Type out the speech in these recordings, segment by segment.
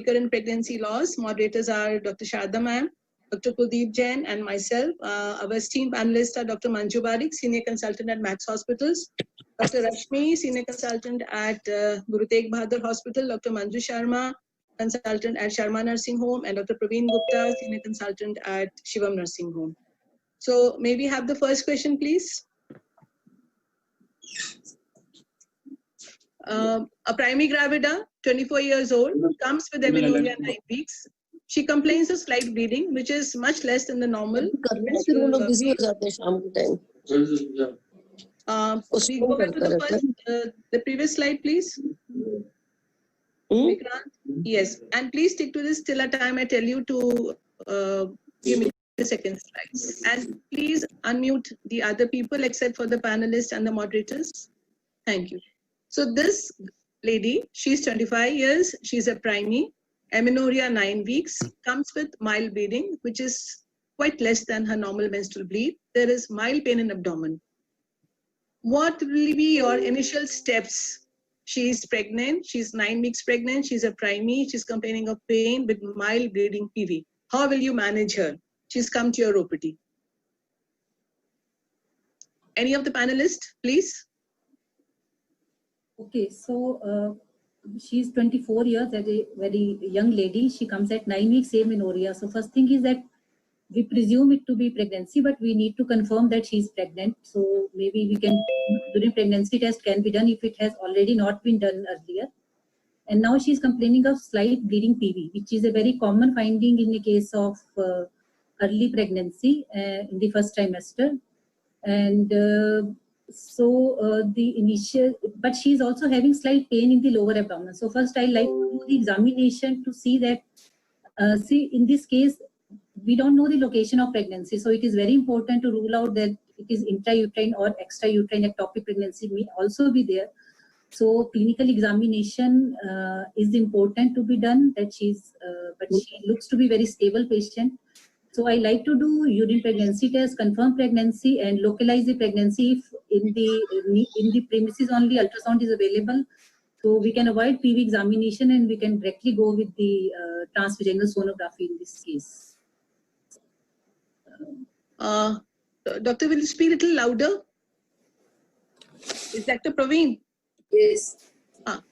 recurrent pregnancy loss. Moderators are Dr. Sharda ma'am, Dr. Kuldeep Jain, and myself. Our esteemed panelists are Dr. Manju Barik, Senior Consultant at Max Hospitals, Dr. Rashmi, Senior Consultant at Guru Tegh Bahadur Hospital, Dr. Manju Sharma, Consultant at Sharma Nursing Home, and Dr. Praveen Gupta, Senior Consultant at Shivam Nursing Home. So may we have the first question, please? A primary gravida, 24 years old, comes with amenorrhea 9 weeks. She complains of slight bleeding, which is much less than the normal. We go back to the previous slide, please. Yes, and please stick to this till a time I tell you to give me the second slide. And please unmute the other people except for the panelists and the moderators. Thank you. So this lady, she's 25 years, she's a primary, amenorrhea 9 weeks, comes with mild bleeding, which is quite less than her normal menstrual bleed. There is mild pain in abdomen. What will be your initial steps? She's pregnant, she's 9 weeks pregnant, she's a primary, she's complaining of pain with mild bleeding PV. How will you manage her? She's come to your OPD. Any of the panelists, please? Okay, so she's 24 years, as a very young lady. She comes at 9 weeks amenorrhea. So first thing is that we presume it to be pregnancy, but we need to confirm that she's pregnant. So maybe we can, during pregnancy test can be done if it has already not been done earlier. And now she's complaining of slight bleeding PV, which is a very common finding in the case of early pregnancy in the first trimester. And the initial, but she's also having slight pain in the lower abdomen. So first I like to do the examination to see that, in this case, we don't know the location of pregnancy. So it is very important to rule out that it is intrauterine or extrauterine ectopic pregnancy may also be there. So clinical examination is important to be done, that but she looks to be very stable patient. So I like to do urine pregnancy test, confirm pregnancy, and localize the pregnancy if in the premises only ultrasound is available. So we can avoid PV examination and we can directly go with the transvaginal sonography in this case. Doctor, will you speak a little louder? Is Dr. Praveen? Yes.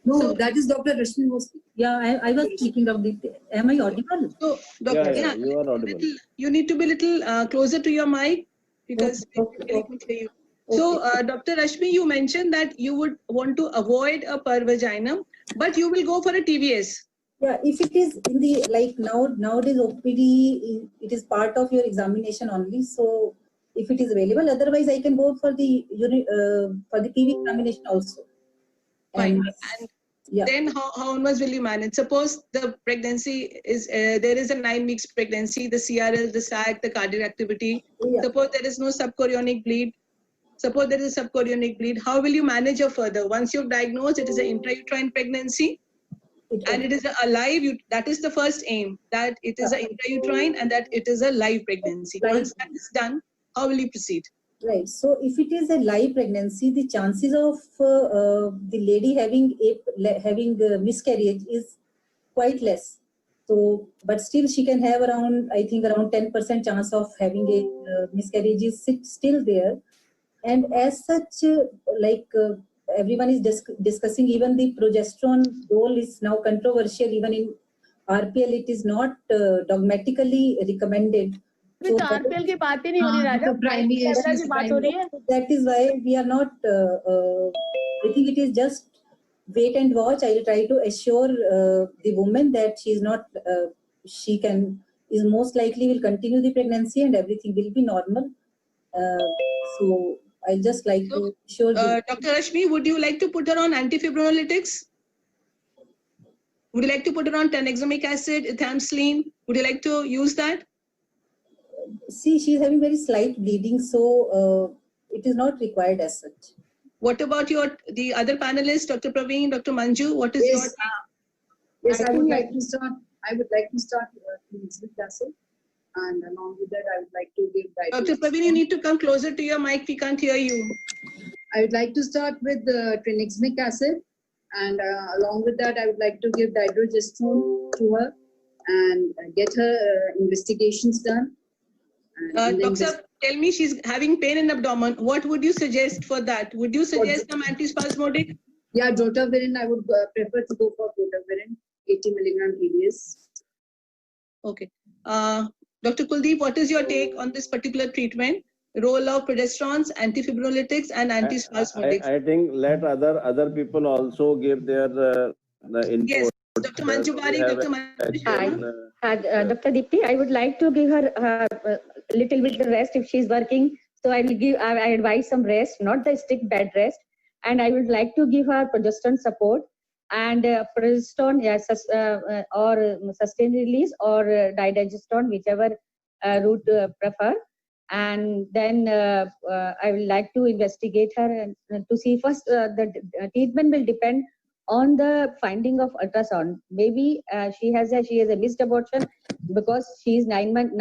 No, so, that is Dr. Rashmi was speaking. Yeah, I was speaking of the. Am I audible? So, Doctor, yeah, you are audible. You need to be a little closer to your mic because we can hear you. So, Dr. Rashmi, you mentioned that you would want to avoid a pervaginum, but you will go for a TVS. Yeah, if it is in the, like nowadays OPD, it is part of your examination only. So if it is available, otherwise I can go for the PV examination also. Fine. And yeah. Then how onwards will you manage? Suppose the pregnancy is, there is a 9 weeks pregnancy, the CRL, the SAC, the cardiac activity. Yeah. Suppose there is no subchorionic bleed. Suppose there is a subchorionic bleed. How will you manage her further? Once you've diagnosed it is an intrauterine pregnancy, and it is a live, that is the first aim, that it is an intrauterine and that it is a live pregnancy. Right. Once that is done, how will you proceed? Right. So if it is a live pregnancy, the chances of the lady having miscarriage is quite less. So, but still she can have around, I think around 10% chance of having a miscarriage is still there. And as such, everyone is discussing, even the progesterone role is now controversial. Even in RPL, it is not dogmatically recommended. So, RPL की बात ही नहीं हो रही राजा, that is why we are not, I think it is just wait and watch. I will try to assure the woman that she is not, is most likely will continue the pregnancy and everything will be normal. So I just like to assure Dr. Rashmi, would you like to put her on antifibrinolytics? Would you like to put her on tranexamic acid, ethamsline? Would you like to use that? See, she is having very slight bleeding, so it is not required as such. What about the other panelists, Dr. Praveen, Dr. Manju? What is your? Yes, I would like to start. I would like to start tranexamic acid, and along with that, I would like to give. Dr. Praveen, you need to come closer to your mic. We can't hear you. I would like to start with the tranexamic acid, and along with that, I would like to give dydrogesterone to her and get her investigations done. And then Doctor, tell me, she's having pain in abdomen. What would you suggest for that? Would you suggest some antispasmodic? yeah, Dotavirin, I would prefer to go for Dotavirin, 80 milligram ADS. Okay. Dr. Kuldeep, what is your take on this particular treatment? Role of progesterones, antifibrinolytics, and antispasmodics? I think let other people also give their the input. Yes, Dr. Manju Bari, Dr. Manju Sharma. Dr. Deepti, I would like to give her a little bit of rest if she's working. So I advise some rest, not the strict bed rest. And I would like to give her progesterone support and progesterone, yes, or sustained release or didigestone, whichever route prefer. And then I would like to investigate her and to see first the treatment will depend on the finding of ultrasound. Maybe she has a missed abortion because she is 9 months.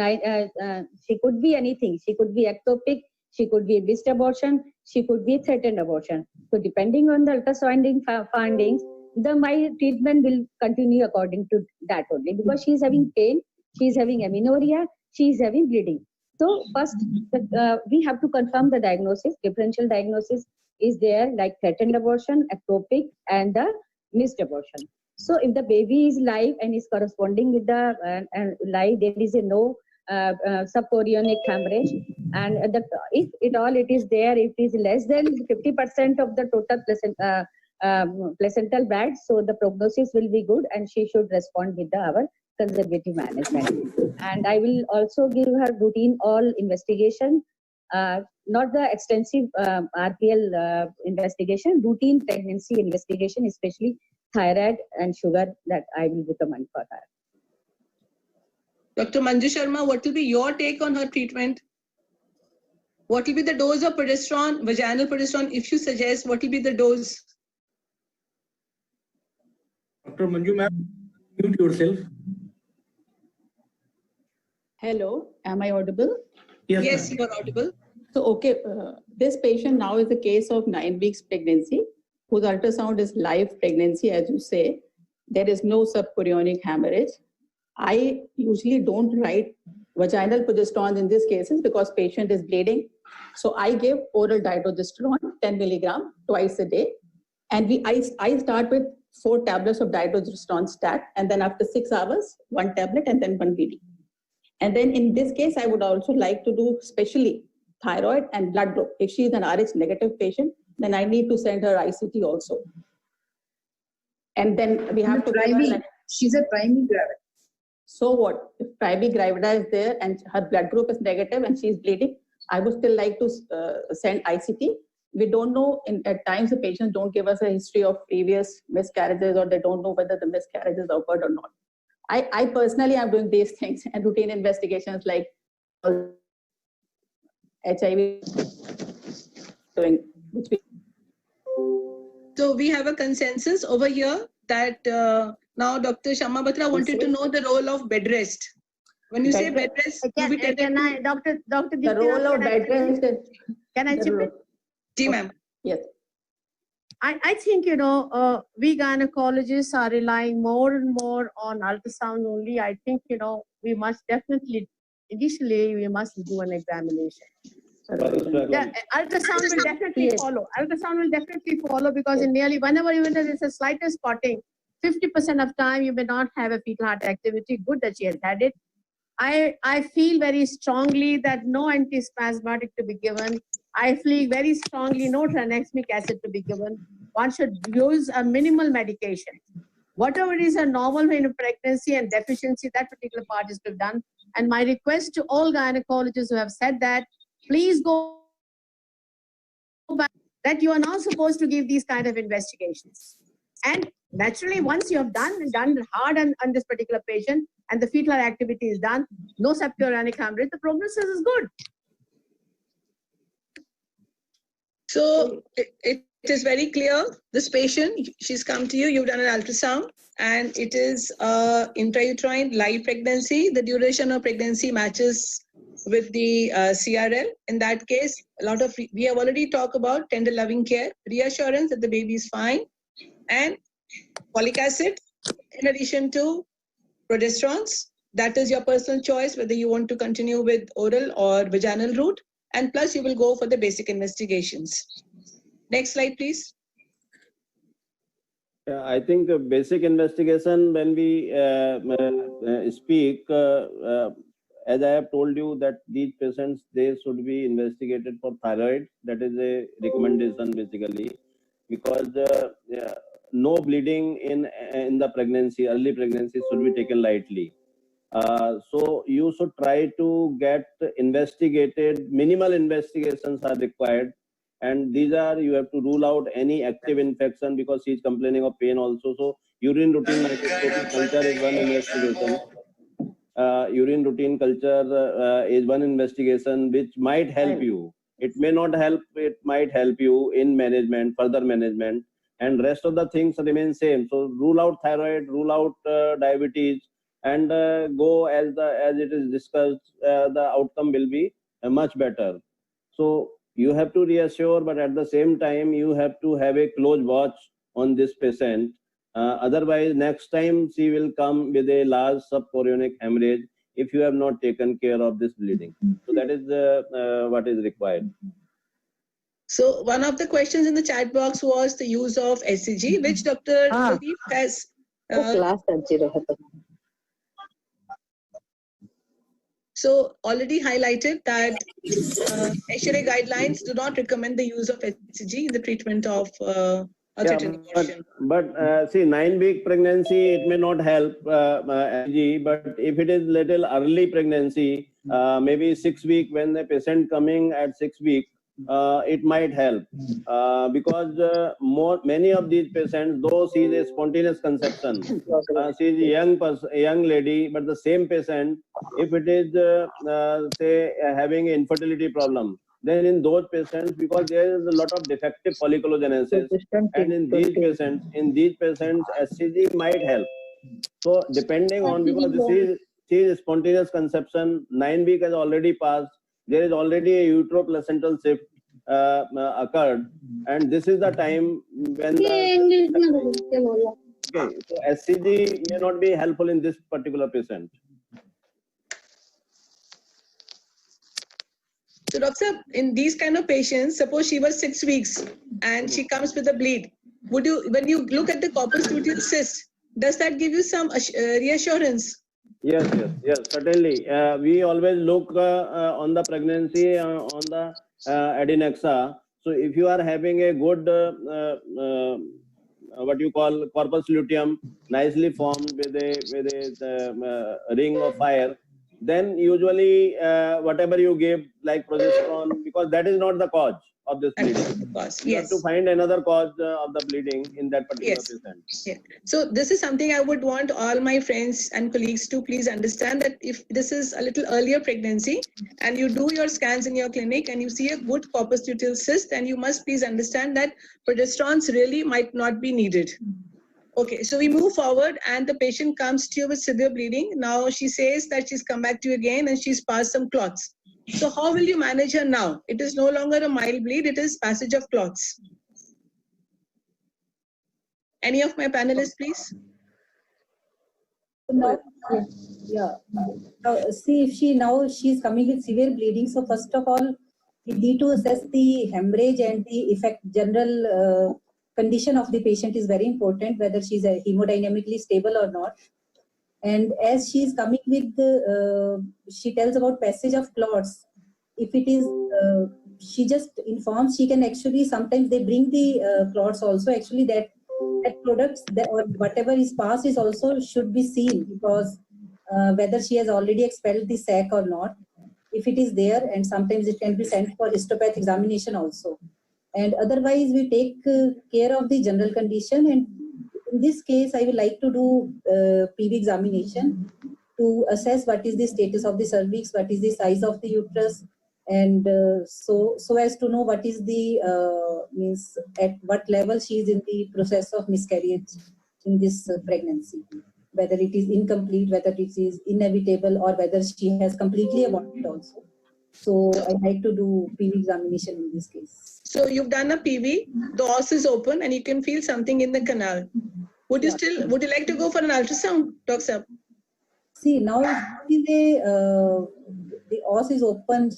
She could be anything. She could be ectopic. She could be a missed abortion. She could be a threatened abortion. So depending on the ultrasound findings, my treatment will continue according to that only, because she is having pain, she is having amenorrhea, she is having bleeding. So first, we have to confirm the diagnosis. Differential diagnosis is there, like threatened abortion, ectopic, and the missed abortion. So if the baby is live and is corresponding with the live, there is no subchorionic hemorrhage, and if it is there, it is less than 50% of the total placental bag, so the prognosis will be good, and she should respond with our conservative management. And I will also give her routine all investigation, not the extensive RPL investigation, routine pregnancy investigation, especially thyroid and sugar, that I will recommend for her. Dr. Manju Sharma, what will be your take on her treatment? What will be the dose of progesterone, vaginal progesterone? If you suggest, what will be the dose? Dr. Manju, ma'am, mute yourself. Hello, am I audible? Yes, you are audible. So, okay, this patient now is a case of 9 weeks pregnancy, whose ultrasound is live pregnancy, as you say. There is no subchorionic hemorrhage. I usually don't write vaginal progesterone in these cases because patient is bleeding. So I give oral dydrogesterone, 10 milligram twice a day. And I start with 4 tablets of dydrogesterone stat, and then after 6 hours, 1 tablet and then 1 BD. And then in this case, I would also like to do specially thyroid and blood group. If she is an Rh negative patient, then I need to send her ICT also. And then we have to give she's a primary gravida. So what? If primary gravida is there and her blood group is negative and she is bleeding, I would still like to send ICT. We don't know, at times the patients don't give us a history of previous miscarriages, or they don't know whether the miscarriages occurred or not. I personally am doing these things and routine investigations like HIV doing. So we have a consensus over here that now Dr. Sharma Batra wanted to know the role of bed rest. When you say bed rest, Can I, Dr. The role of bed rest is... Can I chip in? Ji, ma'am. Yes. I think, we gynecologists are relying more and more on ultrasound only. I think, we must definitely, initially, we must do an examination. Yeah, ultrasound will definitely follow. Ultrasound will definitely follow, because in nearly whenever even there is a slightest spotting, 50% of time you may not have a fetal heart activity. Good that she has had it. I feel very strongly that no antispasmodic to be given. I feel very strongly no tranexamic acid to be given. One should use a minimal medication. Whatever is a normal in pregnancy and deficiency, that particular part is to be done. And my request to all gynecologists who have said that, please go back, that you are not supposed to give these kind of investigations. And naturally, once you have done hard on this particular patient and the fetal activity is done, no subchorionic hemorrhage, the prognosis is good. So it is very clear, this patient, she's come to you, you've done an ultrasound, and it is intrauterine live pregnancy. The duration of pregnancy matches with the CRL. In that case, we have already talked about tender loving care, reassurance that the baby is fine, and folic acid in addition to progesterones. That is your personal choice, whether you want to continue with oral or vaginal route. And plus you will go for the basic investigations. Next slide, please. I think basic investigation, when we speak, as I have told you that these patients, they should be investigated for thyroid. That is a recommendation basically, because no bleeding in the pregnancy, early pregnancy should be taken lightly. So you should try to get investigated, minimal investigations are required. And these are, you have to rule out any active infection because she is complaining of pain also. So urine routine microscopy culture is one investigation. Urine routine culture is one investigation which might help you. It may not help, it might help you in management, further management, and rest of the things remain same. So rule out thyroid, rule out diabetes, and go as it is discussed, the outcome will be much better. So you have to reassure, but at the same time, you have to have a close watch on this patient. Otherwise, next time she will come with a large subchorionic hemorrhage if you have not taken care of this bleeding. So that is what is required. So one of the questions in the chat box was the use of HCG, which Dr. Pradeep has. So already highlighted that HRA guidelines do not recommend the use of HCG in the treatment of uterine abortion. But see, 9-week pregnancy, it may not help HCG, but if it is little early pregnancy, maybe 6 week, when the patient coming at 6 week, it might help because many of these patients, though she is a spontaneous conception, she is a young lady, but the same patient, if it is say having an infertility problem, then in those patients, because there is a lot of defective folliculogenesis, and in these patients, HCG might help. So depending on, because she is spontaneous conception, 9 week has already passed. There is already a uteroplacental shift occurred, and this is the time when so HCG may not be helpful in this particular patient. So doctor, in these kind of patients, suppose she was 6 weeks and she comes with a bleed, would you, when you look at the corpus luteal cyst, does that give you some reassurance? Yes, certainly. We always look on the pregnancy, on the adnexa. So if you are having a good, what you call corpus luteum, nicely formed with a ring of fire, then usually whatever you give, like progesterone, because that is not the cause of this bleeding. You have to find another cause of the bleeding in that particular patient. Yeah. So this is something I would want all my friends and colleagues to please understand, that if this is a little earlier pregnancy and you do your scans in your clinic and you see a good corpus luteal cyst, then you must please understand that progesterones really might not be needed. Okay, so we move forward and the patient comes to you with severe bleeding. Now she says that she's come back to you again and she's passed some clots. So how will you manage her now? It is no longer a mild bleed, it is passage of clots. Any of my panelists, please? See, if she's coming with severe bleeding, so first of all, we need to assess the hemorrhage and the general condition of the patient is very important, whether she's hemodynamically stable or not. And as she is coming with she tells about passage of clots. If it is, she just informs, she can actually, sometimes they bring the clots also, actually that products or whatever is passed is also should be seen, because whether she has already expelled the sac or not, if it is there, and sometimes it can be sent for histopath examination also. And otherwise we take care of the general condition, and in this case, I would like to do PV examination to assess what is the status of the cervix, what is the size of the uterus, and so as to know what is the means at what level she is in the process of miscarriage in this pregnancy, whether it is incomplete, whether it is inevitable, or whether she has completely aborted also. So I like to do PV examination in this case. So you've done a PV, the os is open and you can feel something in the canal. Would you like to go for an ultrasound, Dr. Saab? See, now the os is open.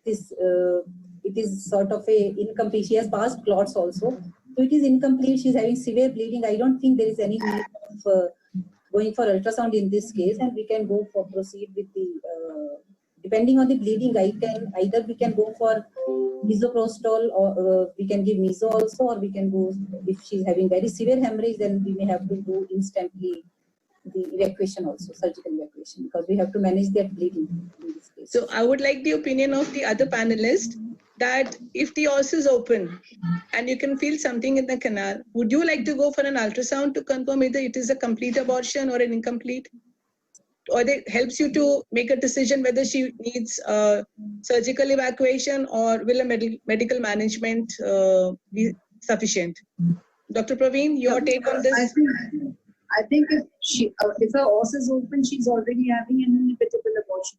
It is sort of a incomplete. She has past clots also. So it is incomplete. She's having severe bleeding. I don't think there is any need of going for ultrasound in this case, and we can go for proceed with the depending on the bleeding. Either we can go for misoprostol, or we can give meso also, or we can go, if she's having very severe hemorrhage, then we may have to do instantly the evacuation also, surgical evacuation, because we have to manage that bleeding in this case. So I would like the opinion of the other panelist that if the os is open and you can feel something in the canal, would you like to go for an ultrasound to confirm either it is a complete abortion or an incomplete? Or that helps you to make a decision whether she needs surgical evacuation, or will a medical management be sufficient? Dr. Praveen, your take on this? I think if her os is open, she's already having an inevitable abortion.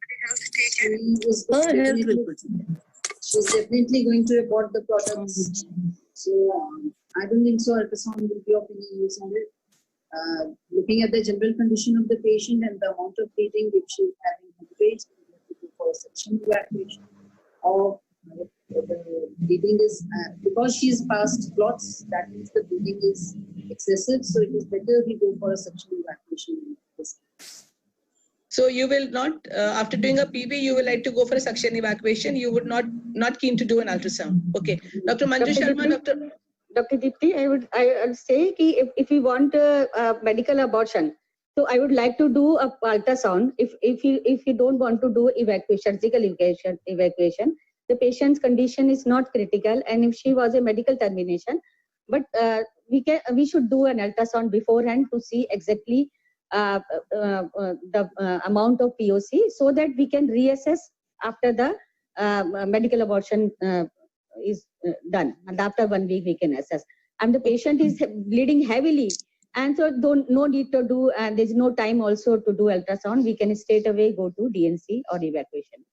She's definitely going to abort the products. So I don't think so. Ultrasound will be of any use on it. Looking at the general condition of the patient and the amount of bleeding, if she's having hemorrhage, we have to go for a section evacuation. Or the bleeding is because she's past clots, that means the bleeding is excessive. So it is better we go for a section evacuation in this case. So you will not, after doing a PV, you will like to go for a suction evacuation. You would not keen to do an ultrasound. Okay, Dr. Manju Sharma, Dr. Dipti, I would say कि if you want a medical abortion, so I would like to do a ultrasound. If you don't want to do surgical evacuation, the patient's condition is not critical, and if she was a medical termination, but we should do an ultrasound beforehand to see exactly the amount of POC, so that we can reassess after the medical abortion is done, and after 1 week we can assess. And the patient is bleeding heavily, and so no need to do, and there's no time also to do ultrasound. We can straight away go to DNC or evacuation.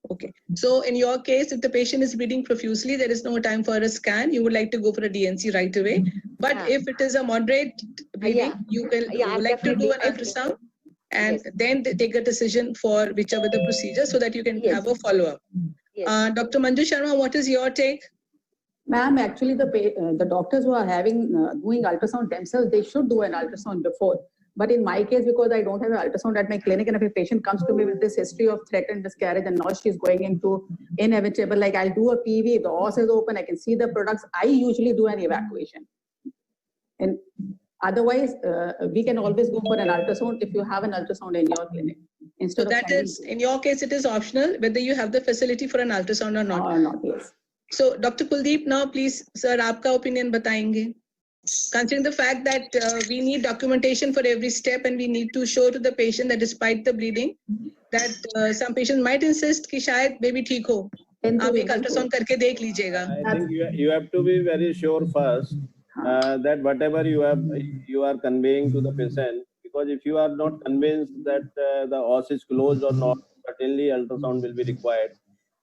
Okay, so in your case, if the patient is bleeding profusely, there is no time for a scan. You would like to go for a DNC right away. But if it is a moderate bleeding, you would like to do an ultrasound and then take a decision for whichever the procedure, so that you can have a follow-up. Dr. Manju Sharma, what is your take? Ma'am, actually the doctors who are having doing ultrasound themselves, they should do an ultrasound before. But in my case, because I don't have an ultrasound at my clinic, and if a patient comes to me with this history of threatened miscarriage and now she's going into inevitable, like I'll do a PV, if the os is open, I can see the products, I usually do an evacuation. And otherwise, we can always go for an ultrasound if you have an ultrasound in your clinic. So that is, in your case, it is optional whether you have the facility for an ultrasound or not. Or not, yes. So Dr. Kuldeep, now please, sir, आपका opinion बताएंगे. Considering the fact that we need documentation for every step, and we need to show to the patient that despite the bleeding, that some patients might insist कि शायद baby ठीक हो, आप एक ultrasound करके देख लीजिएगा. I think you have to be very sure first that whatever you are conveying to the patient, because if you are not convinced that the os is closed or not, certainly ultrasound will be required,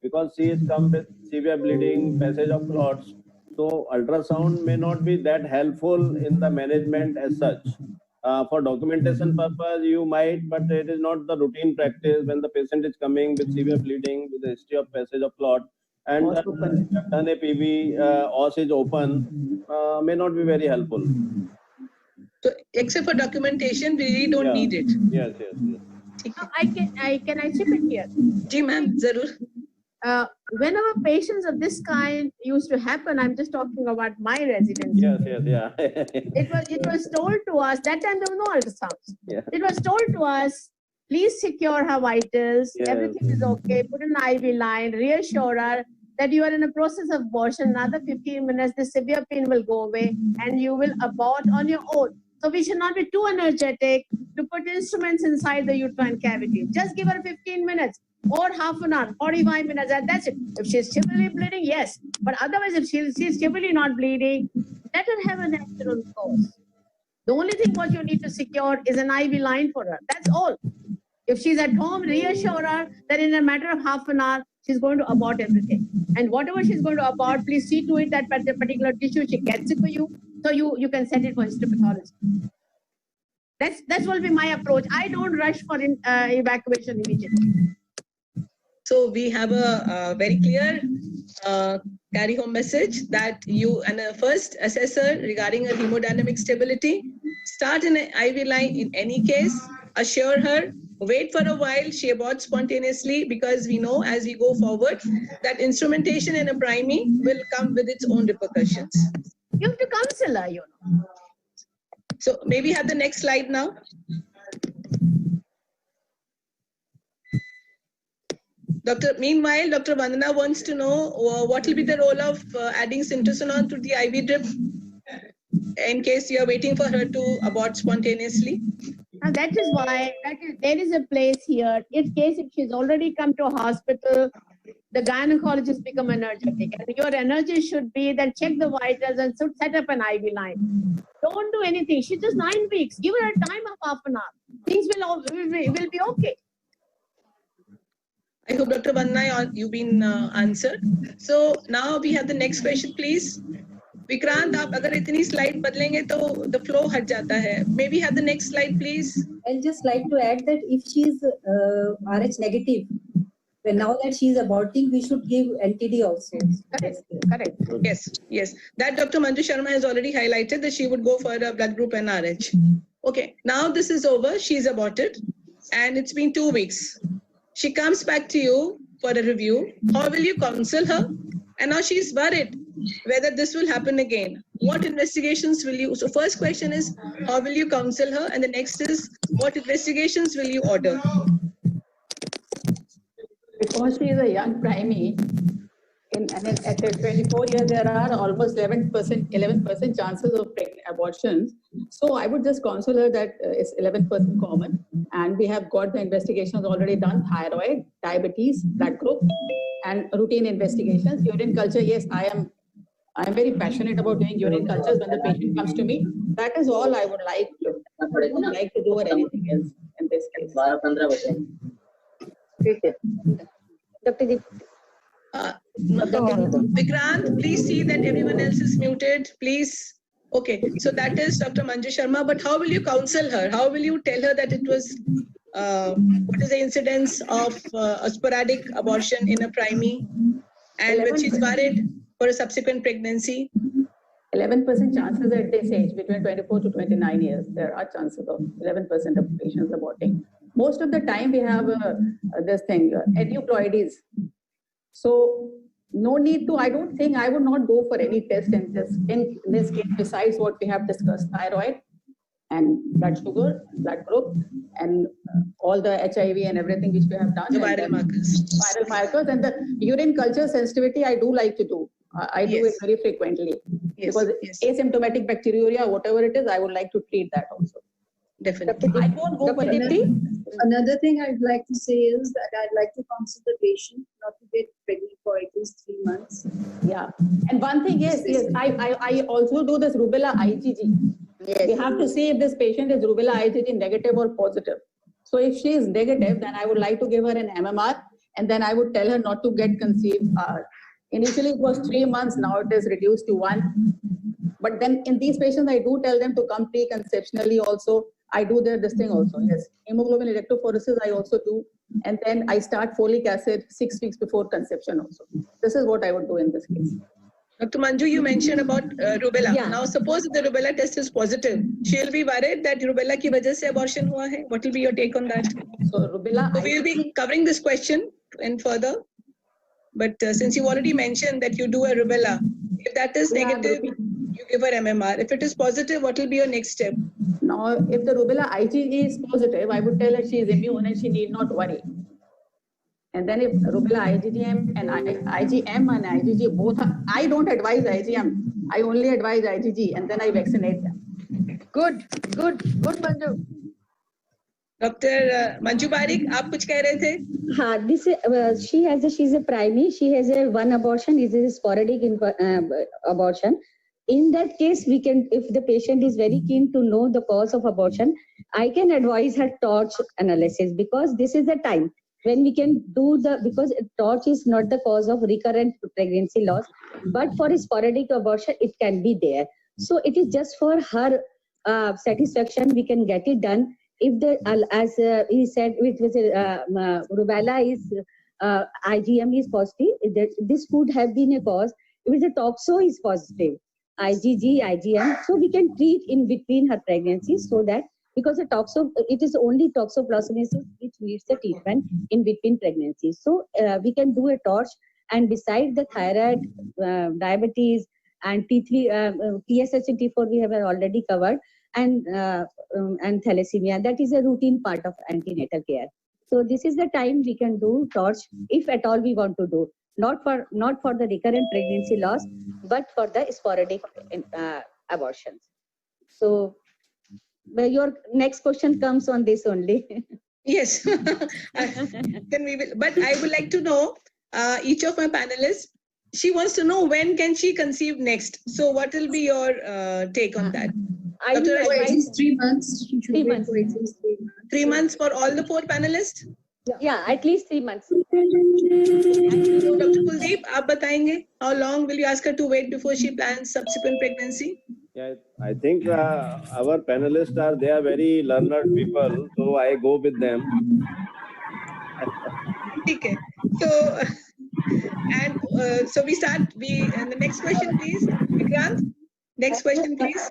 because she is come with severe bleeding, passage of clots. So ultrasound may not be that helpful in the management as such. For documentation purpose, you might, but it is not the routine practice when the patient is coming with severe bleeding, with a history of passage of clot, and done a PV, os is open, may not be very helpful. So except for documentation, we really don't need it. Yes. Can I chip in here? जी ma'am जरूर. Whenever patients of this kind used to happen, I'm just talking about my residency. Yes. It was told to us, that time there was no ultrasounds. Yeah. It was told to us, please secure her vitals, everything is okay, put an IV line, reassure her that you are in a process of abortion, another 15 minutes, the severe pain will go away and you will abort on your own. So we should not be too energetic to put instruments inside the uterine cavity. Just give her 15 minutes. Or half an hour, 45 minutes, and that's it. If she's severely bleeding, yes. But otherwise, if she's severely not bleeding, let her have a natural course. The only thing what you need to secure is an IV line for her. That's all. If she's at home, reassure her that in a matter of half an hour, she's going to abort everything. And whatever she's going to abort, please see to it that particular tissue, she gets it for you. So you can send it for histopathology. That's will be my approach. I don't rush for evacuation immediately. So we have a very clear carry home message that you and a first assessor regarding her hemodynamic stability, start an IV line in any case, assure her, wait for a while, she aborts spontaneously, because we know as we go forward that instrumentation in a primary will come with its own repercussions. You have to counsel her, you know. So maybe have the next slide now. Meanwhile, Dr. Vandana wants to know what will be the role of adding syntocinon to the IV drip in case you are waiting for her to abort spontaneously. And that is why there is a place here. In case if she's already come to a hospital, the gynecologist become energetic. And your energy should be that check the vitals and set up an IV line. Don't do anything. She's just 9 weeks. Give her a time of half an hour. Things will be okay. I hope Dr. Vandana, you've been answered. So now we have the next question, please. Vikrant, आप अगर इतनी slide बदलेंगे तो the flow हट जाता है. Maybe have the next slide, please. I'll just like to add that if she is RH negative, then now that she is aborting, we should give LTD also. Correct. Yes. That Dr. Manju Sharma has already highlighted that she would go for a blood group NRH. Okay, now this is over. She's aborted and it's been 2 weeks. She comes back to you for a review. How will you counsel her? And now she's worried whether this will happen again. What investigations will you? So first question is, how will you counsel her? And the next is, what investigations will you order? Because she is a young primate, at 24 years, there are almost 11% chances of abortions. So I would just counsel her that it's 11% common. And we have got the investigations already done: thyroid, diabetes, blood group, and routine investigations. Urine culture, yes, I am very passionate about doing urine cultures when the patient comes to me. That is all I would like to. I wouldn't like to do or anything else in this case. Dr. Vikrant, please see that everyone else is muted, please. Okay, so that is Dr. Manju Sharma, but how will you counsel her? How will you tell her that it was, what is the incidence of a sporadic abortion in a primary, and when she's worried for a subsequent pregnancy? 11% chances at this age, between 24 to 29 years, there are chances of 11% of patients aborting. Most of the time we have this thing, aneuploidies. So no need to, I don't think I would not go for any test in this case, besides what we have discussed: thyroid and blood sugar, blood group, and all the HIV and everything which we have done. The viral markers. Viral markers and the urine culture sensitivity I do like to do. I do it very frequently. Because asymptomatic bacteriuria, whatever it is, I would like to treat that also. Definitely. I won't go for anything. Another thing I'd like to say is that I'd like to counsel the patient not to get pregnant for at least 3 months. Yeah. And one thing, yes, I also do this rubella IgG. Yes. We have to see if this patient is rubella IgG negative or positive. So if she is negative, then I would like to give her an MMR, and then I would tell her not to get conceived. Initially it was 3 months, now it is reduced to 1. But then in these patients, I do tell them to come preconceptionally also. I do this thing also, yes. Hemoglobin electrophoresis I also do. And then I start folic acid 6 weeks before conception also. This is what I would do in this case. Dr. Manju, you mentioned about rubella. Yeah. Now, suppose the rubella test is positive. She'll be worried that rubella ki wajah se abortion hua hai. What will be your take on that? So rubella. So we will be covering this question and further. But since you already mentioned that you do a rubella, if that is negative, you give her MMR. If it is positive, what will be your next step? Now, if the rubella IgG is positive, I would tell her she is immune and she need not worry. And then if rubella IgM and IgG both are, I don't advise IgM. I only advise IgG, and then I vaccinate them. Good, Manju. Dr. Manju Parikh, आप कुछ कह रहे थे? हाँ, she's a primary. She has one abortion. This is a sporadic abortion. In that case, we can, if the patient is very keen to know the cause of abortion, I can advise her torch analysis, because this is the time when we can do because torch is not the cause of recurrent pregnancy loss, but for a sporadic abortion, it can be there. So it is just for her satisfaction, we can get it done. If the, as he said, rubella is IgM is positive, this could have been a cause. If the toxo is positive, IgG, IgM, so we can treat in between her pregnancy, so that because the toxo, it is only toxoplasmosis which needs the treatment in between pregnancies. So we can do a torch, and beside the thyroid, diabetes, and T3, TSH and T4 we have already covered, and thalassemia, that is a routine part of antenatal care. So this is the time we can do torch, if at all we want to do, not for the recurrent pregnancy loss, but for the sporadic abortions. So your next question comes on this only. Yes. Then we will, but I would like to know, each of my panelists, she wants to know when can she conceive next. So what will be your take on that? I will Dr. At least 3 months. She should 3 wait months. for at least 3 months. 3 months for all the 4 panelists? Yeah, at least 3 months. So Dr. Kuldeep, आप बताएंगे, how long will you ask her to wait before she plans subsequent pregnancy? Yeah, I think our panelists they are very learned people, so I go with them. Okay. So, and so we start. And the next question, please, Vikrant. Next question, please.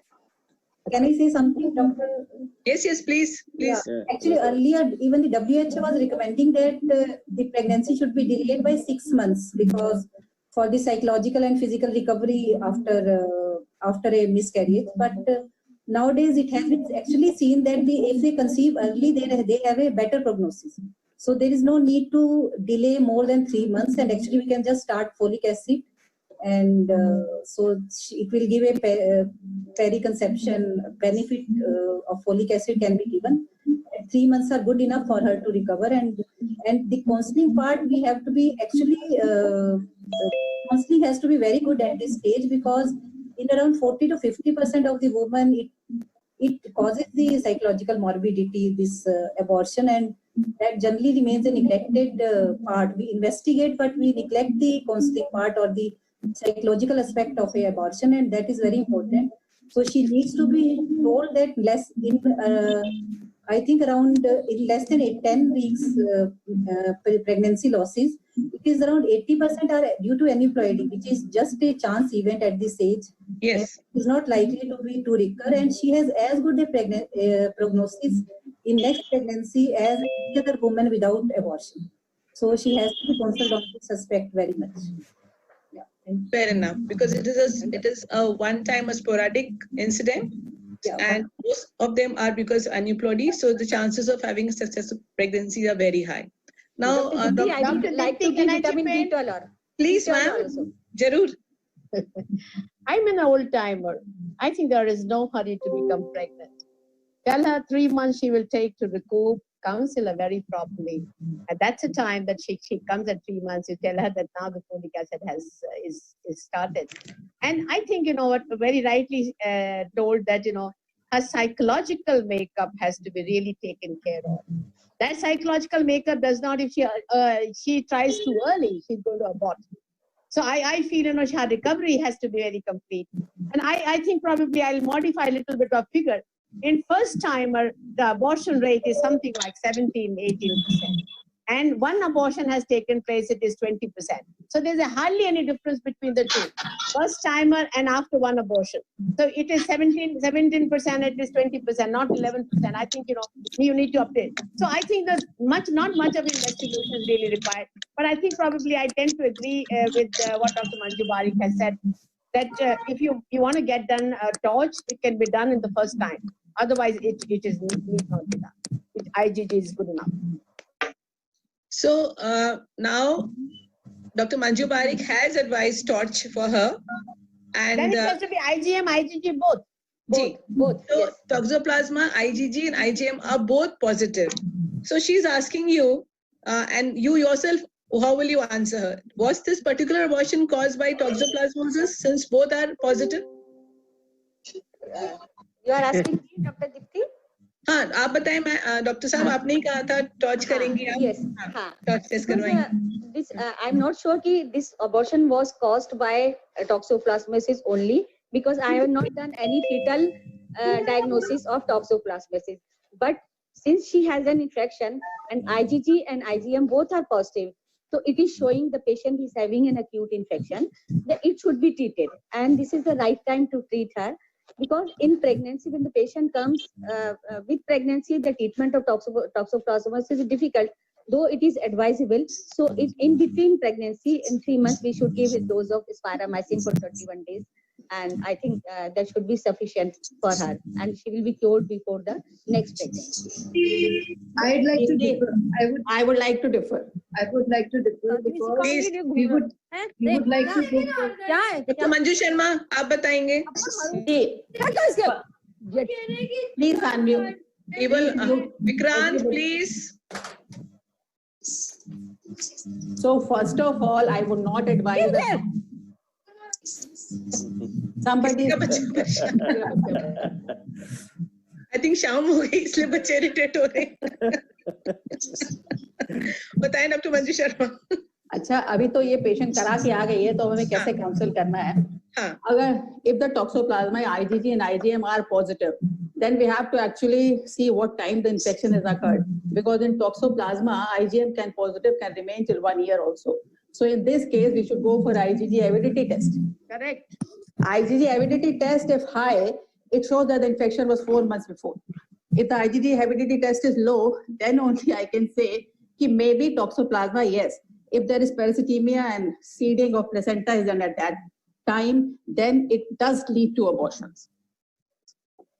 Can I say something, Dr.? Yes, please. Yeah. Yeah. Actually, earlier, even the WHO was recommending that the pregnancy should be delayed by 6 months, because for the psychological and physical recovery after a miscarriage. But nowadays, it has been actually seen that if they conceive early, they have a better prognosis. So there is no need to delay more than 3 months, and actually we can just start folic acid, and so it will give a periconception benefit of folic acid can be given. 3 months are good enough for her to recover, and the counseling part, we have to be actually counseling has to be very good at this stage, because in around 40 to 50% of the women it causes the psychological morbidity, this abortion, and that generally remains a neglected part. We investigate, but we neglect the counseling part or the psychological aspect of a abortion, and that is very important. So she needs to be told that I think around in less than 10 weeks pregnancy losses, it is around 80% are due to aneuploidy, which is just a chance event at this age. Yes. Is not likely to recur, and she has as good a prognosis in next pregnancy as any other woman without abortion. So she has to be counseled on this aspect very much. Yeah. Fair enough, because it is a one-time, a sporadic incident, Yeah. and most of them are because of aneuploidy. So the chances of having a successful pregnancy are very high. Now, Dr. Dipti, I Dr. would like to Dipti, give can I vitamin chip in? B12 or Please, B12 ma'am. also. Jarur. I'm an old timer. I think there is no hurry to become pregnant. Tell her 3 months she will take to recoup, counsel her very properly. And that's the time that she comes at 3 months, you tell her that now the folic acid is started. And I think, what very rightly told that, her psychological makeup has to be really taken care of. That psychological makeup does not, if she tries too early, she's going to abort. So I feel, her recovery has to be very complete. And I think probably I'll modify a little bit of figure. In first timer, the abortion rate is something like 17, 18%. And one abortion has taken place, it is 20%. So there's hardly any difference between the two, first timer and after one abortion. So it is 17%, it is 20%, not 11%. I think, you need to update. So I think that not much of investigation is really required. But I think probably I tend to agree with what Dr. Manju Barik has said, that if you want to get done a torch, it can be done in the first time. Otherwise, it need not be done. IgG is good enough. So now, Dr. Manju Barik has advised torch for her. And Then it has to be IgM, IgG both. Both. So Yes. toxoplasma, IgG and IgM are both positive. So she's asking you, and you yourself, how will you answer her? Was this particular abortion caused by toxoplasmosis, since both are positive? You are asking me, Dr. Dipti? हाँ, आप बताएं, मैं doctor साहब आपने ही कहा था torch करेंगी आप? Yes. टॉर्च टेस्ट करवाएंगे. I'm not sure कि this abortion was caused by toxoplasmosis only, because I have not done any fetal diagnosis of toxoplasmosis. But since she has an infection and IgG and IgM both are positive, so it is showing the patient is having an acute infection, that it should be treated. And this is the right time to treat her, because in pregnancy, when the patient comes with pregnancy, the treatment of toxoplasmosis is difficult, though it is advisable. So in between pregnancy, in 3 months, we should give a dose of spiramycin for 31 days. And I think that should be sufficient for her, and she will be cured before the next pregnancy. I'd like to differ. I would like to differ. I would like to differ because Please. we would like to go for Dr. Manju Sharma, आप बताएंगे? Please unmute. Even Vikrant, please. So first of all, I would not advise that somebody. किसका बच्चा? I think शाम हो गई इसलिए बच्चे irritate हो रहे हैं. बताएं डॉक्टर मंजू शर्मा. अच्छा, अभी तो ये पेशेंट करा के आ गई है, तो हमें कैसे काउंसिल करना है? अगर if the toxoplasma IgG and IgM are positive, then we have to actually see what time the infection has occurred, because in toxoplasma IgM can remain till 1 year also. So in this case, we should go for IgG avidity test. Correct. IgG avidity test, if high, it shows that the infection was 4 months before. If the IgG avidity test is low, then only I can say कि maybe toxoplasma, yes. If there is parasitemia and seeding of placenta is done at that time, then it does lead to abortions.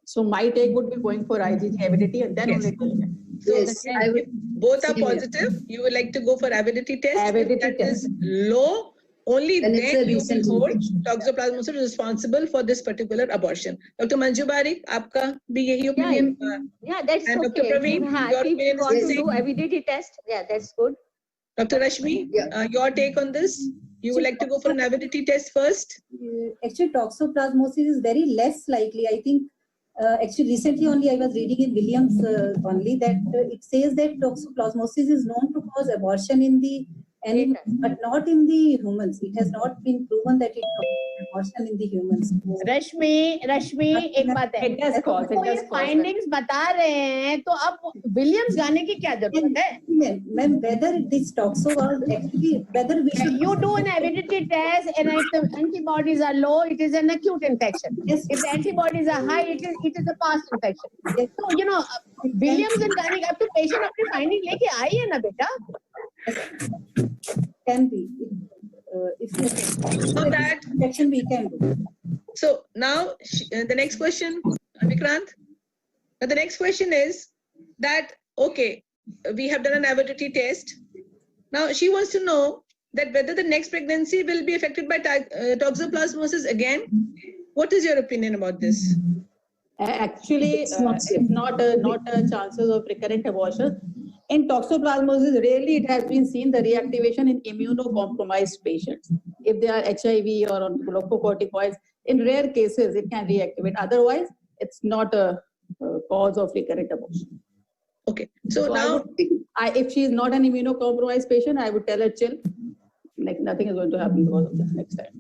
So my take would be going for IgG avidity and then only doing it. So Yes, I would. both are positive. You would like to go for avidity test. Avidity If that test. is low, only Then it's a then you recent will hold infection. toxoplasmosis responsible for this particular abortion. Dr. Manju Barik, आपका भी यही opinion? Yeah, that's And Dr. okay. Praveen, your If we opinion is want the to same? do avidity test, yeah, that's good. Dr. Rashmi, Yeah. your take on this? You would like to go for an avidity test first? Actually, toxoplasmosis is very less likely. I think actually recently only I was reading in Williams only that it says that toxoplasmosis is known to cause abortion in the animals, but not in the humans. It has not been proven that it causes abortion in the humans. रश्मि एक बात है, It does cause, it तो ये does cause. Findings बता रहे हैं, तो अब विलियम्स गाने की क्या जरूरत है? Ma'am, whether this toxo was actually, whether we should You do an avidity test, and if the antibodies are low, it is an acute infection. Yes. If the antibodies are high, it is a past infection. So you know, Williams and Garnick, अब तो patient अपनी finding लेके आई है ना बेटा? can be. If So that, infection we can do. so now the next question, Vikrant. The next question is that, okay, we have done an avidity test. Now she wants to know that whether the next pregnancy will be affected by toxoplasmosis again. What is your opinion about this? Actually, It's not it's safe. not a chances of recurrent abortion. In toxoplasmosis, rarely it has been seen the reactivation in immunocompromised patients. If they are HIV or on glucocorticoids, in rare cases it can reactivate. Otherwise, it's not a cause of recurrent abortion. Okay, so So now, if she is not an immunocompromised patient, I would tell her chill. Like nothing is going to happen because of this next time.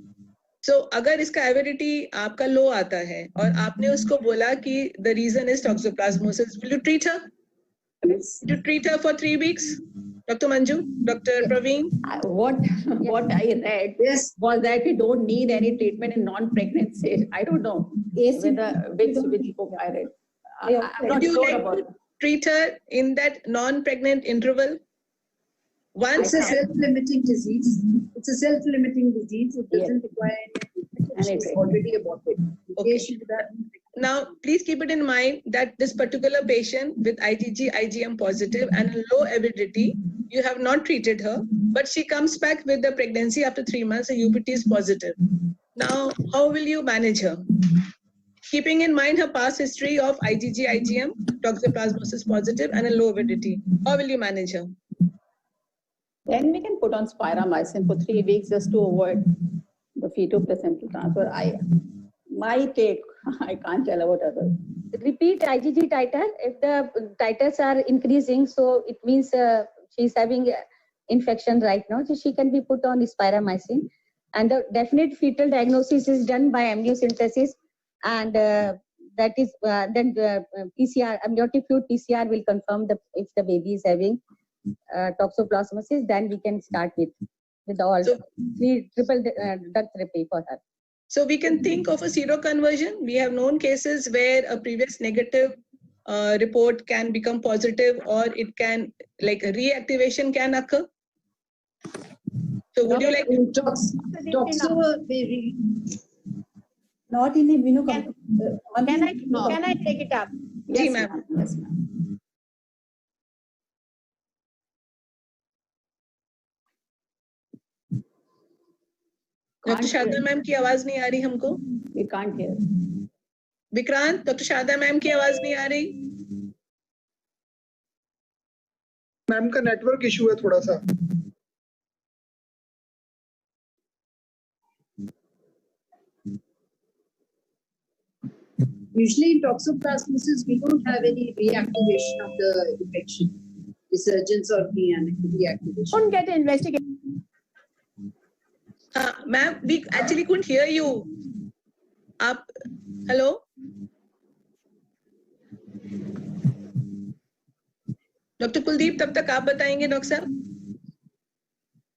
so अगर इसका avidity आपका low आता है और आपने उसको बोला कि the reason is toxoplasmosis, will you treat her? Yes. Will you treat her for 3 weeks? Dr. Manju, Dr. Praveen? What I read Yes. was that we don't need any treatment in non-pregnancy. I don't know whether which book I read. I'm not Would you sure like about to it. treat her in that non-pregnant interval? Once It's a self-limiting disease. It's a self-limiting disease. It doesn't require any. She's already aborted. Okay. She would have- Now, please keep it in mind that this particular patient with IgG, IgM positive and low avidity, you have not treated her, but she comes back with the pregnancy after 3 months, a UPT is positive. Now, how will you manage her? Keeping in mind her past history of IgG, IgM, toxoplasmosis positive and a low avidity, how will you manage her? Then we can put on spiramycin for 3 weeks just to avoid the fetal-placental transfer. My take, I can't tell about others. Repeat IgG titer. If the titers are increasing, so it means she's having infection right now. So she can be put on spiramycin. And the definite fetal diagnosis is done by amniocentesis. And that is then PCR, amniotic fluid PCR will confirm if the baby is having toxoplasmosis. Then we can start with all So- triple drug therapy for her. So we can think of a seroconversion. We have known cases where a previous negative report can become positive, or it can, like, reactivation can occur. So would you like to? Not in the Can I take it up? Ji, ma'am. Yes, ma'am. Doctor Sharda ma'am की आवाज नहीं आ रही हमको. We can't hear. Vikrant, doctor Sharda ma'am की आवाज नहीं आ रही. मैम का नेटवर्क इशू है थोड़ा सा. Usually in toxoplasmosis, we don't have any reactivation of the infection, resurgence or reactivation. Don't get investigated. Ma'am, we actually couldn't hear you. Up. Hello. Doctor Kuldeep, तब तक आप बताएंगे डॉक्टर साहब.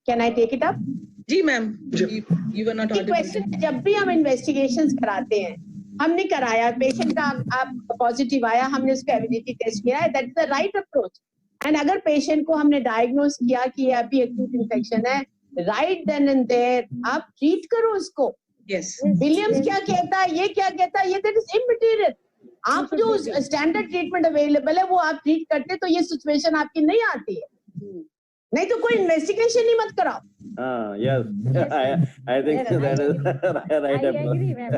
Can I take it up? जी ma'am. You were not audible. Question, जब भी हम investigations कराते हैं, हमने कराया, पेशेंट का आप पॉजिटिव आया, हमने उसका एबिलिटी टेस्ट किया है, that is the right approach. And अगर पेशेंट को हमने डायग्नोस किया कि ये अभी एक्यूट इन्फेक्शन है, राइट देन एंड देयर आप ट्रीट करो उसको. Yes. विलियम्स क्या कहता है, ये क्या कहता है, ये दैट इज इमटेरियल. आप जो स्टैंडर्ड ट्रीटमेंट अवेलेबल है वो आप ट्रीट करते तो ये सिचुएशन आपकी नहीं आती है. नहीं तो कोई इन्वेस्टिगेशन ही मत कराओ. Yes, I think that is right. I agree, ma'am.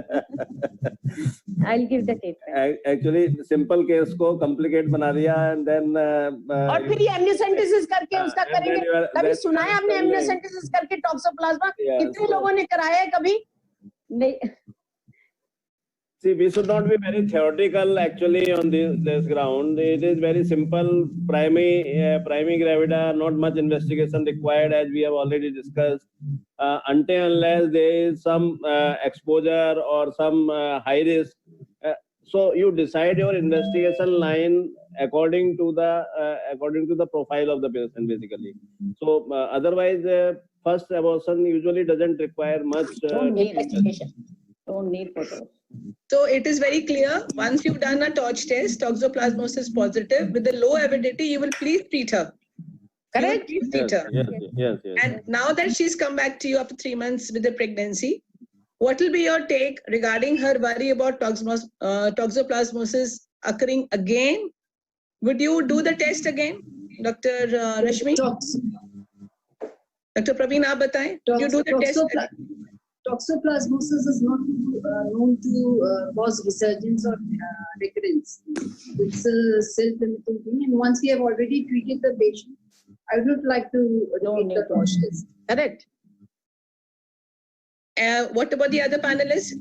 I'll give the statement. Actually, simple case को complicate बना दिया and then. और फिर ये एमनियोसेंटेसिस करके उसका and then करेंगे. you are- कभी then- सुना है आपने एमनियोसेंटेसिस करके टॉक्सोप्लाज्मा? Yes. कितने लोगों ने कराया है कभी? नहीं. See, we should not be very theoretical actually on this ground. It is very simple. Primary gravida, not much investigation required, as we have already discussed. Until unless there is some exposure or some high risk. So you decide your investigation line according to the profile of the patient, basically. So otherwise, first abortion usually doesn't require much. Don't need investigation. Don't need photos. So it is very clear. Once you've done a torch test, toxoplasmosis positive with the low avidity, you will please treat her. Correct? You will please treat her. Yes. And now that she's come back to you after 3 months with the pregnancy, what will be your take regarding her worry about toxoplasmosis occurring again? Would you do the test again, Dr. Rashmi? Dr. Praveen, आप बताएं. Would you do the test? Toxoplasmosis is not known to cause resurgence or recurrence. It's a self-limiting thing, and once we have already treated the patient, I would not like to repeat the torch test. Correct. What about the other panelists?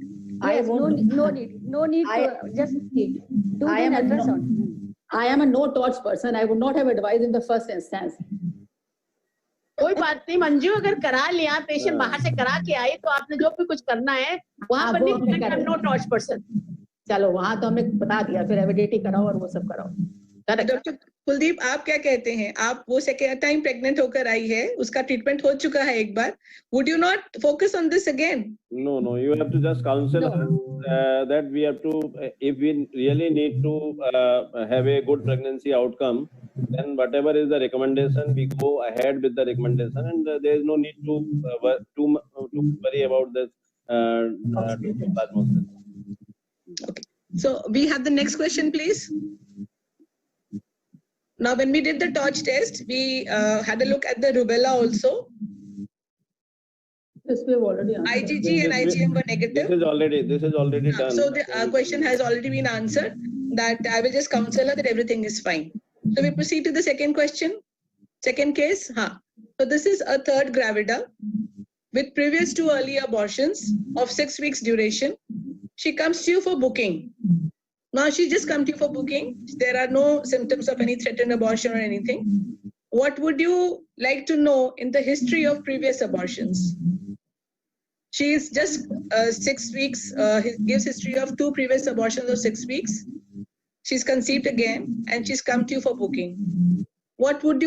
Yes, no need to just do I am an a no- ultrasound. I am a no torch person. I would not have advised in the first instance. कोई बात नहीं मंजू, अगर करा लिया, patient बाहर से करा के आए तो आपने जो भी कुछ करना है वहां पर वो हमने नहीं, कर नो टॉर्च पर्सन. चलो वहां तो हमने बता दिया, फिर एविडेटी कराओ और वो सब कराओ. डॉक्टर कुलदीप, आप क्या कहते हैं? आप वो सेकेंड टाइम प्रेग्नेंट होकर आई है, उसका ट्रीटमेंट हो चुका है एक बार. Would you not focus on this again? No, you have to just counsel us that we have to, if we really need to have a good pregnancy outcome, then whatever is the recommendation, we go ahead with the recommendation, and there is no need to worry about this toxoplasmosis. Okay. So we have the next question, please. Now, when we did the torch test, we had a look at the rubella also. This we have already answered. IgG and IgM were negative. This is already done. So the question has already been answered, that I will just counsel her that everything is fine. So we proceed to the second question. Second case. So this is a third gravida with previous 2 early abortions of 6 weeks duration. She comes to you for booking. Now she just come to you for booking. There are no symptoms of any threatened abortion or anything. What would you like to know in the history of previous abortions? She is just 6 weeks, gives history of 2 previous abortions of 6 weeks. She's conceived again and she's come to you for booking. What would be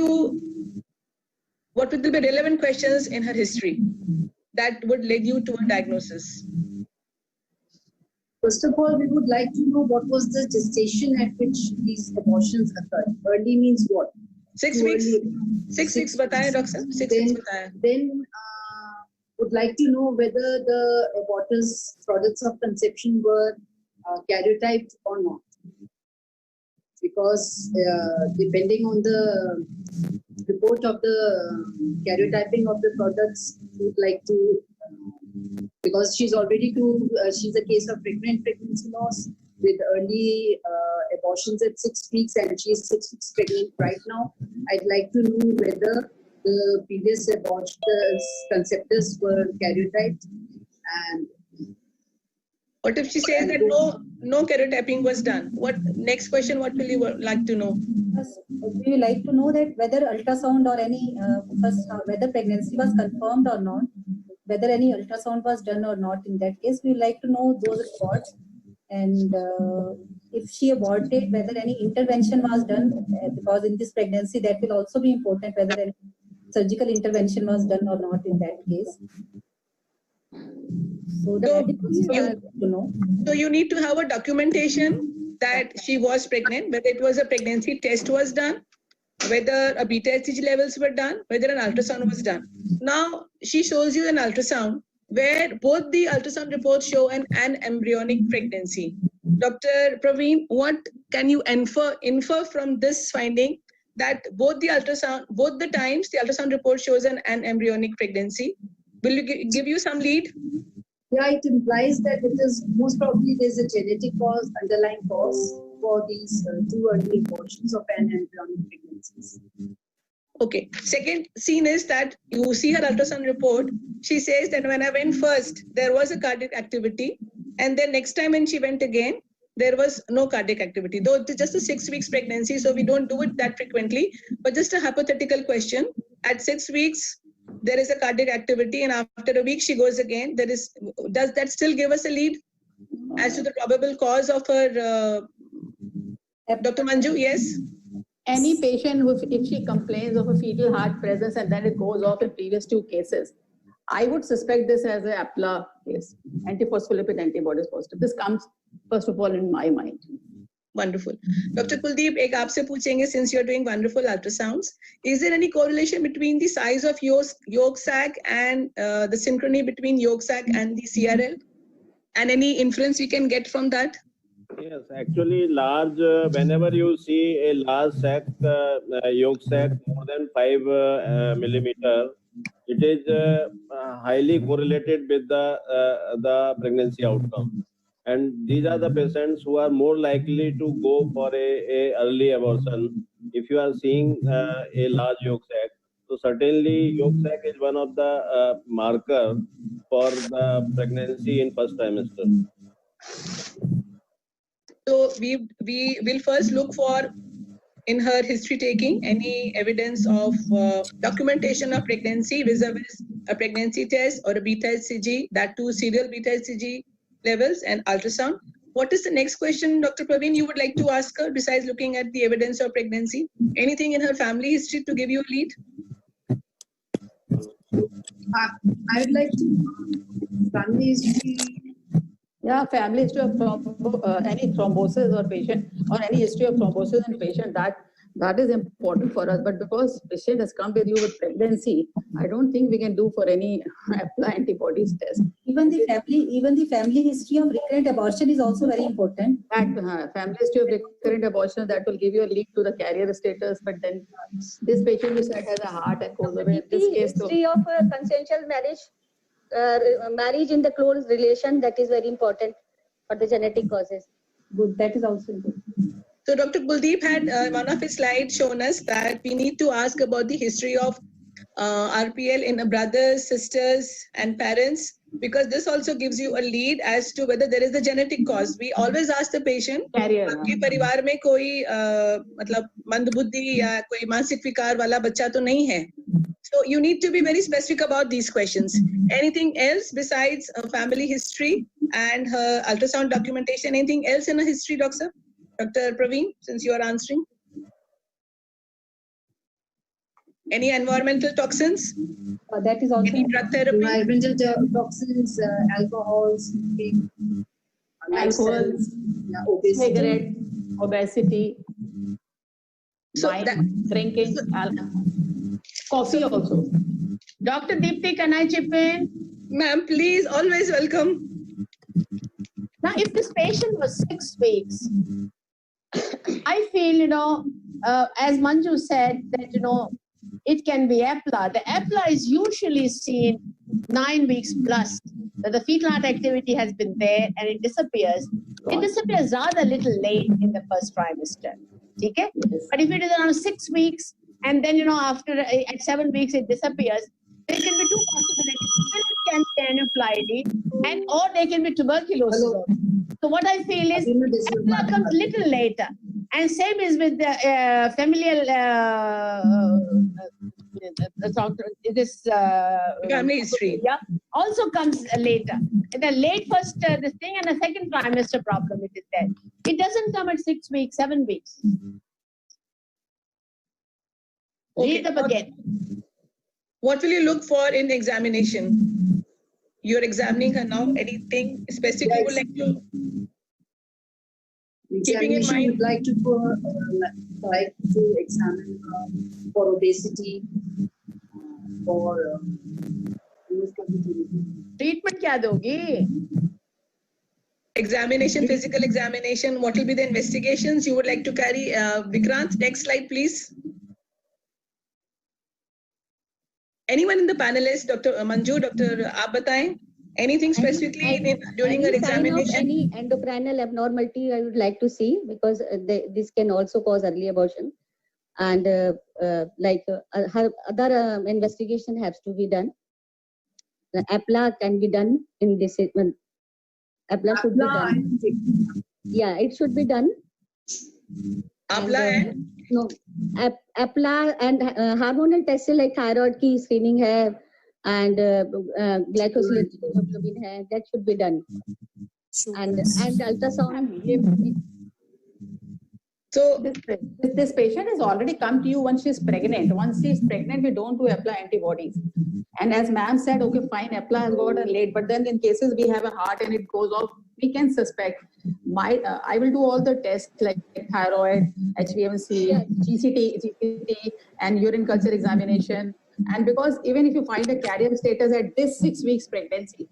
relevant questions in her history that would lead you to a diagnosis? First of all, we would like to know what was the gestation at which these abortions occurred. Early means what? 6 weeks. 6 weeks, बताएं doctor. 6 weeks बताएं. Then would like to know whether the abortus products of conception were karyotyped or not. Because depending on the report of the karyotyping of the products, we would like to, because she's already she's a case of pregnancy loss with early abortions at 6 weeks, and she's 6 weeks pregnant right now. I'd like to know whether the previous abortions conceptors were karyotyped. And what if she says that no karyotyping was done? What next question? What will you like to know? We would like to know that whether ultrasound or any whether pregnancy was confirmed or not, whether any ultrasound was done or not. In that case, we would like to know those reports, and if she aborted, whether any intervention was done, because in this pregnancy that will also be important, whether any surgical intervention was done or not in that case. So you need to have a documentation that she was pregnant, whether it was a pregnancy test was done, whether a beta HCG levels were done, whether an ultrasound was done. Now she shows you an ultrasound where both the ultrasound reports show an embryonic pregnancy. Dr. Praveen, what can you infer from this finding, that both the times the ultrasound report shows an embryonic pregnancy? Will you give you some lead? Yeah, it implies that it is most probably there's a genetic cause, underlying cause for these 2 early abortions of an embryonic pregnancies. Okay. Second scene is that you see her ultrasound report. She says that when I went first, there was a cardiac activity, and then next time when she went again, there was no cardiac activity. Though it's just a 6 weeks pregnancy, so we don't do it that frequently. But just a hypothetical question: at 6 weeks, there is a cardiac activity, and after a week she goes again. Does that still give us a lead as to the probable cause of her? Dr. Manju, yes. Any patient who, if she complains of a fetal heart presence and then it goes off in previous 2 cases, I would suspect this as a APLA case, antiphospholipid antibodies positive. This comes first of all in my mind. Wonderful. Dr. Kuldeep, ek aapse puchenge, since you're doing wonderful ultrasounds, is there any correlation between the size of yolk sac and the synchrony between yolk sac and the CRL? And any inference we can get from that? Yes, actually large, whenever you see a large sac, yolk sac more than 5 millimeter, it is highly correlated with the pregnancy outcome. And these are the patients who are more likely to go for a early abortion. If you are seeing a large yolk sac, so certainly yolk sac is one of the marker for the pregnancy in first trimester. So we will first look for, in her history taking, any evidence of documentation of pregnancy vis-a-vis a pregnancy test or a beta HCG, that too serial beta HCG levels and ultrasound. What is the next question, Dr. Praveen, you would like to ask her besides looking at the evidence of pregnancy? Anything in her family history to give you a lead? I would like to family history. Yeah, family history of any thrombosis or patient, or any history of thrombosis in patient, that is important for us. But because patient has come with you with pregnancy, I don't think we can do for any APLA antibodies test. Even the family history of recurrent abortion is also very important. That family history of recurrent abortion, that will give you a lead to the carrier status. But then this patient you said has a heart and goes away. In this case, history of consensual marriage. Marriage in the close relation, that is very important for the genetic causes. Good, that is also important. So Dr. Kuldeep had one of his slides shown us that we need to ask about the history of RPL in brothers, sisters and parents, because this also gives you a lead as to whether there is a genetic cause. We always ask the patient, आपके परिवार में कोई मतलब मंदबुद्धि या कोई मानसिक विकार वाला बच्चा तो नहीं है, So you need to be very specific about these questions. Anything else besides family history and her ultrasound documentation? Anything else in her history, Doctor? Dr. Praveen, since you are answering. Any environmental toxins? That is also Any drug therapy? Environmental toxins, alcohol, smoking, Alcohol, lifestyles, yeah, obesity. cigarette, obesity, So wine, that- drinking, alcohol, coffee also. Dr. Deepti, can I chip in? Ma'am, please, always welcome. Now, if this patient was 6 weeks, I feel, as Manju said, that, it can be EPLA. The EPLA is usually seen 9 weeks plus, that the fetal heart activity has been there and it disappears. It disappears rather little late in the first trimester. Okay? But if it is around 6 weeks and then, after at 7 weeks it disappears, there can be two possibilities. Either it can be aneuploidy and or there can be tuberculosis. Hello. So what I feel is EPLA comes little later. And same is with the familial this Family history. Yeah, also comes later. The late first this thing and the second trimester problem it is there. It doesn't come at 6 weeks, 7 weeks. Read up again. What will you look for in examination? You're examining her now. Anything specific you would like to? Keeping in Examination, mind- would like to examine for obesity, for Treatment क्या दोगी? Examination, physical examination. What will be the investigations you would like to carry? Vikrant, next slide, please. Anyone in the panelists, Dr. Manju, Dr. Aap bataएं? Anything specifically during her Any sign of examination? any endocrinal abnormality I would like to see, because this can also cause early abortion. And her other investigation has to be done. The APLA can be done in this. APLA should be done. Yeah, it should be done. APLA and? No, APLA and hormonal tests like thyroid की screening है and glycosylated hemoglobin है, that should be done. And ultrasound. So This patient has already come to you once she's pregnant. Once she's pregnant, we don't do EPLA antibodies. And as ma'am said, okay, fine, EPLA has got a late, but then in cases we have a heart and it goes off, we can suspect. I will do all the tests like thyroid, HbA1c, GCT, and urine culture examination. And because even if you find a carrier status at this 6 weeks pregnancy,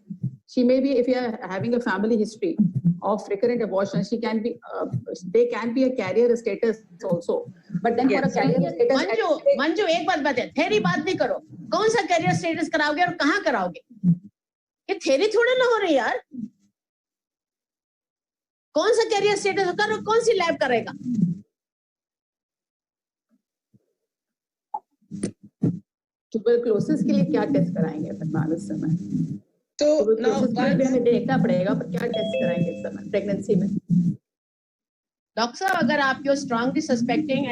she may be, if you are having a family history of recurrent abortion, she can be, they can be a carrier status also. But then for a carrier status, Manju एक बात बता, theory बात नहीं करो. कौन सा career status कराओगे और कहाँ कराओगे? ये थेरी थोड़ा ना हो रही यार. कौन सा करियर स्टेटस करो, कौन सी लैब करेगा? ट्यूबरक्लोसिस के लिए क्या टेस्ट कराएंगे फिर इस समय? So now हमें देखना पड़ेगा, पर क्या टेस्ट कराएंगे इस समय प्रेगनेंसी में? Doctor साहब, अगर आप you're strongly suspecting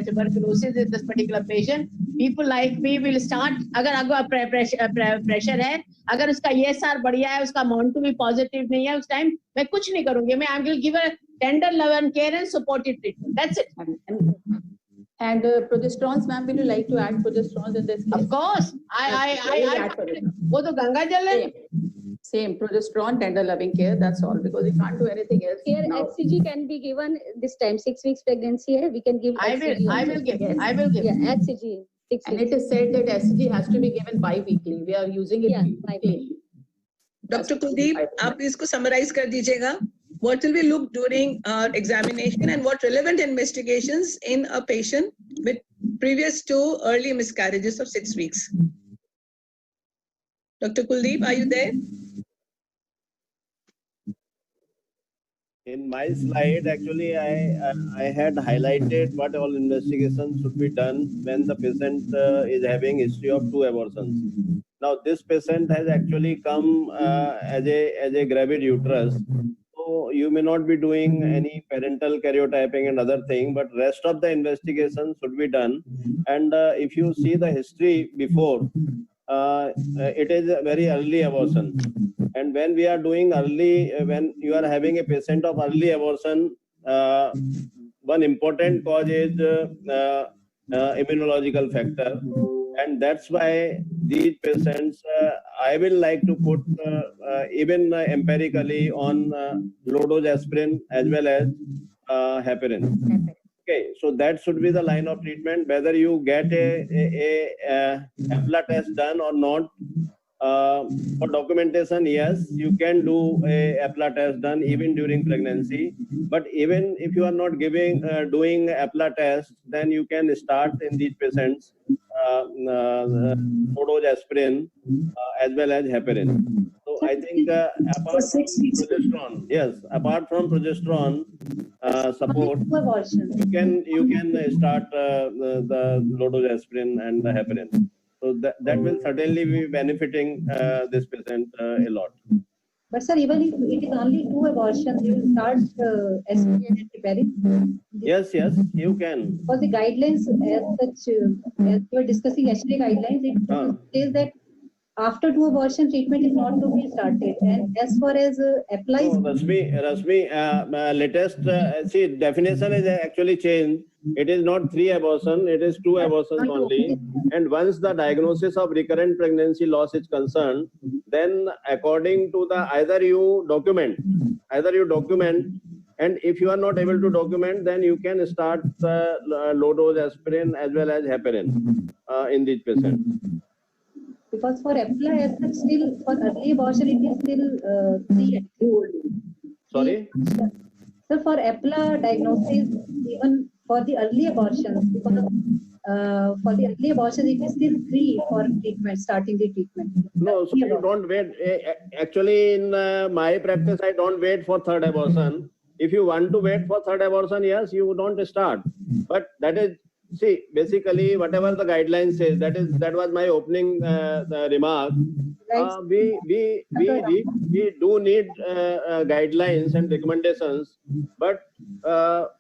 tuberculosis in this particular patient, people like me will start. अगर आपको pressure है, अगर उसका ESR बढ़िया है, उसका amount to be positive नहीं है, उस time मैं कुछ नहीं करूँगी. मैं I will give a tender love and care and supportive treatment. That's it. And progesterones, ma'am, will you like to add progesterones in this case? Of course. I वो तो गंगा जल है. Same progesterone, tender loving care. That's all, because we can't do anything else. Here now. HCG can be given this time. 6 weeks pregnancy है, we can give. I will give. Yes. I will give. Yeah, HCG. 6 And weeks. it is said that HCG has to be given bi-weekly. We are using it Yeah, weekly. Dr. Kuldeep, आप इसको summarize कर दीजिएगा. What will we look during our examination and what relevant investigations in a patient with previous to early miscarriages of 6 weeks? Dr. Kuldeep, are you there? In my slide, actually, I had highlighted what all investigations should be done when the patient is having history of 2 abortions. Now, this patient has actually come as a gravid uterus. So you may not be doing any parental karyotyping and other thing, but rest of the investigation should be done. And if you see the history before, it is a very early abortion. And when we are doing early, when you are having a patient of early abortion, one important cause is immunological factor. And that's why these patients, I will like to put even empirically on low-dose aspirin as well as heparin. Okay, so that should be the line of treatment. Whether you get a APLA test done or not, for documentation, yes, you can do a APLA test done even during pregnancy. But even if you are not doing APLA test, then you can start in these patients low-dose aspirin as well as heparin. So I think apart from progesterone, yes, apart from progesterone support, you can start the low-dose aspirin and the heparin. So that will certainly be benefiting this patient a lot. But sir, even if it is only 2 abortions, you will start aspirin and heparin? Yes, you can. Because the guidelines as such, as we were discussing yesterday guidelines, it says that after 2 abortion, treatment is not to be started. And as far as applies... No, Rashmi, latest, see, definition is actually changed. It is not 3 abortion, it is 2 abortions only. And once the diagnosis of recurrent pregnancy loss is concerned, then according to the, either you document, and if you are not able to document, then you can start low-dose aspirin as well as heparin in these patients. Because for APLA, as such, still for early abortion, it is still 3 and Sorry? So for APLA diagnosis, even for the early abortions, because for the early abortion, it is still 3 for treatment, starting the treatment. No, so you don't wait. Actually, in my practice, I don't wait for 3rd abortion. If you want to wait for 3rd abortion, yes, you don't start. But that is, see, basically, whatever the guidelines says, that was my opening remark. We do need guidelines and recommendations, but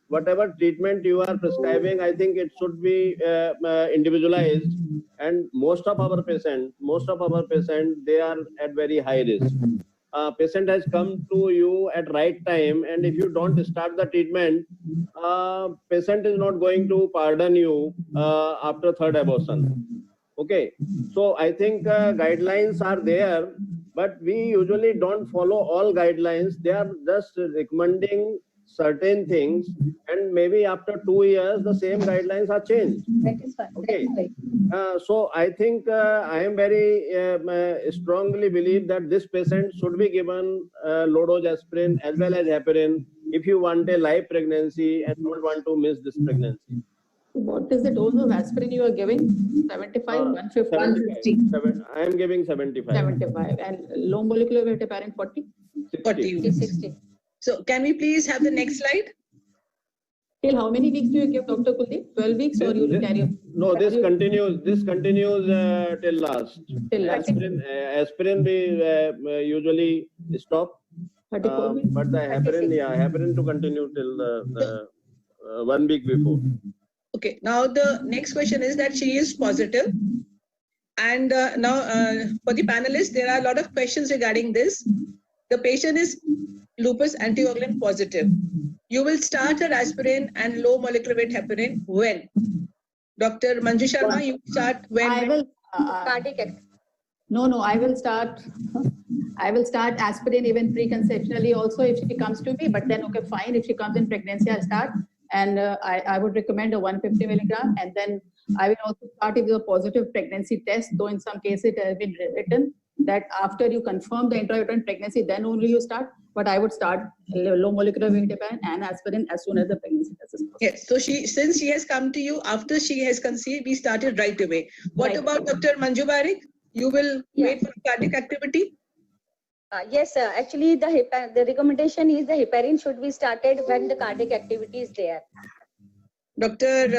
whatever treatment you are prescribing, I think it should be individualized. And most of our patients, they are at very high risk. Patient has come to you at right time, and if you don't start the treatment, patient is not going to pardon you after 3rd abortion. Okay, so I think guidelines are there, but we usually don't follow all guidelines. They are just recommending certain things, and maybe after 2 years, the same guidelines are changed. That is fine. Okay. So I think I am very strongly believe that this patient should be given low-dose aspirin as well as heparin if you want a live pregnancy and don't want to miss this pregnancy. What is the dose of aspirin you are giving? 75, 150? I am giving 75. 75. And low molecular weight heparin 40? 60. So can we please have the next slide? Till how many weeks do you give, Dr. Kuldeep? 12 weeks or you will carry? No, this continues till last. Till last. Aspirin we usually stop. 34 weeks? But the heparin to continue till the 1 week before. Okay, now the next question is that she is positive. And now for the panelists, there are a lot of questions regarding this. The patient is lupus anticoagulant positive. You will start her aspirin and low molecular weight heparin when? Dr. Manju Sharma, you start when? I will. No, I will start. I will start aspirin even preconceptionally also if she comes to me. But then, okay, fine. If she comes in pregnancy, I'll start. And I would recommend a 150 milligram. And then I will also start if it's a positive pregnancy test, though in some cases it has been written that after you confirm the intrauterine pregnancy, then only you start. But I would start low molecular weight heparin and aspirin as soon as the pregnancy test is possible. Yes, so since she has come to you after she has conceived, we started right away. What about Dr. Manju Barik? You will wait for cardiac activity? Yes, actually the recommendation is the heparin should be started when the cardiac activity is there. Dr.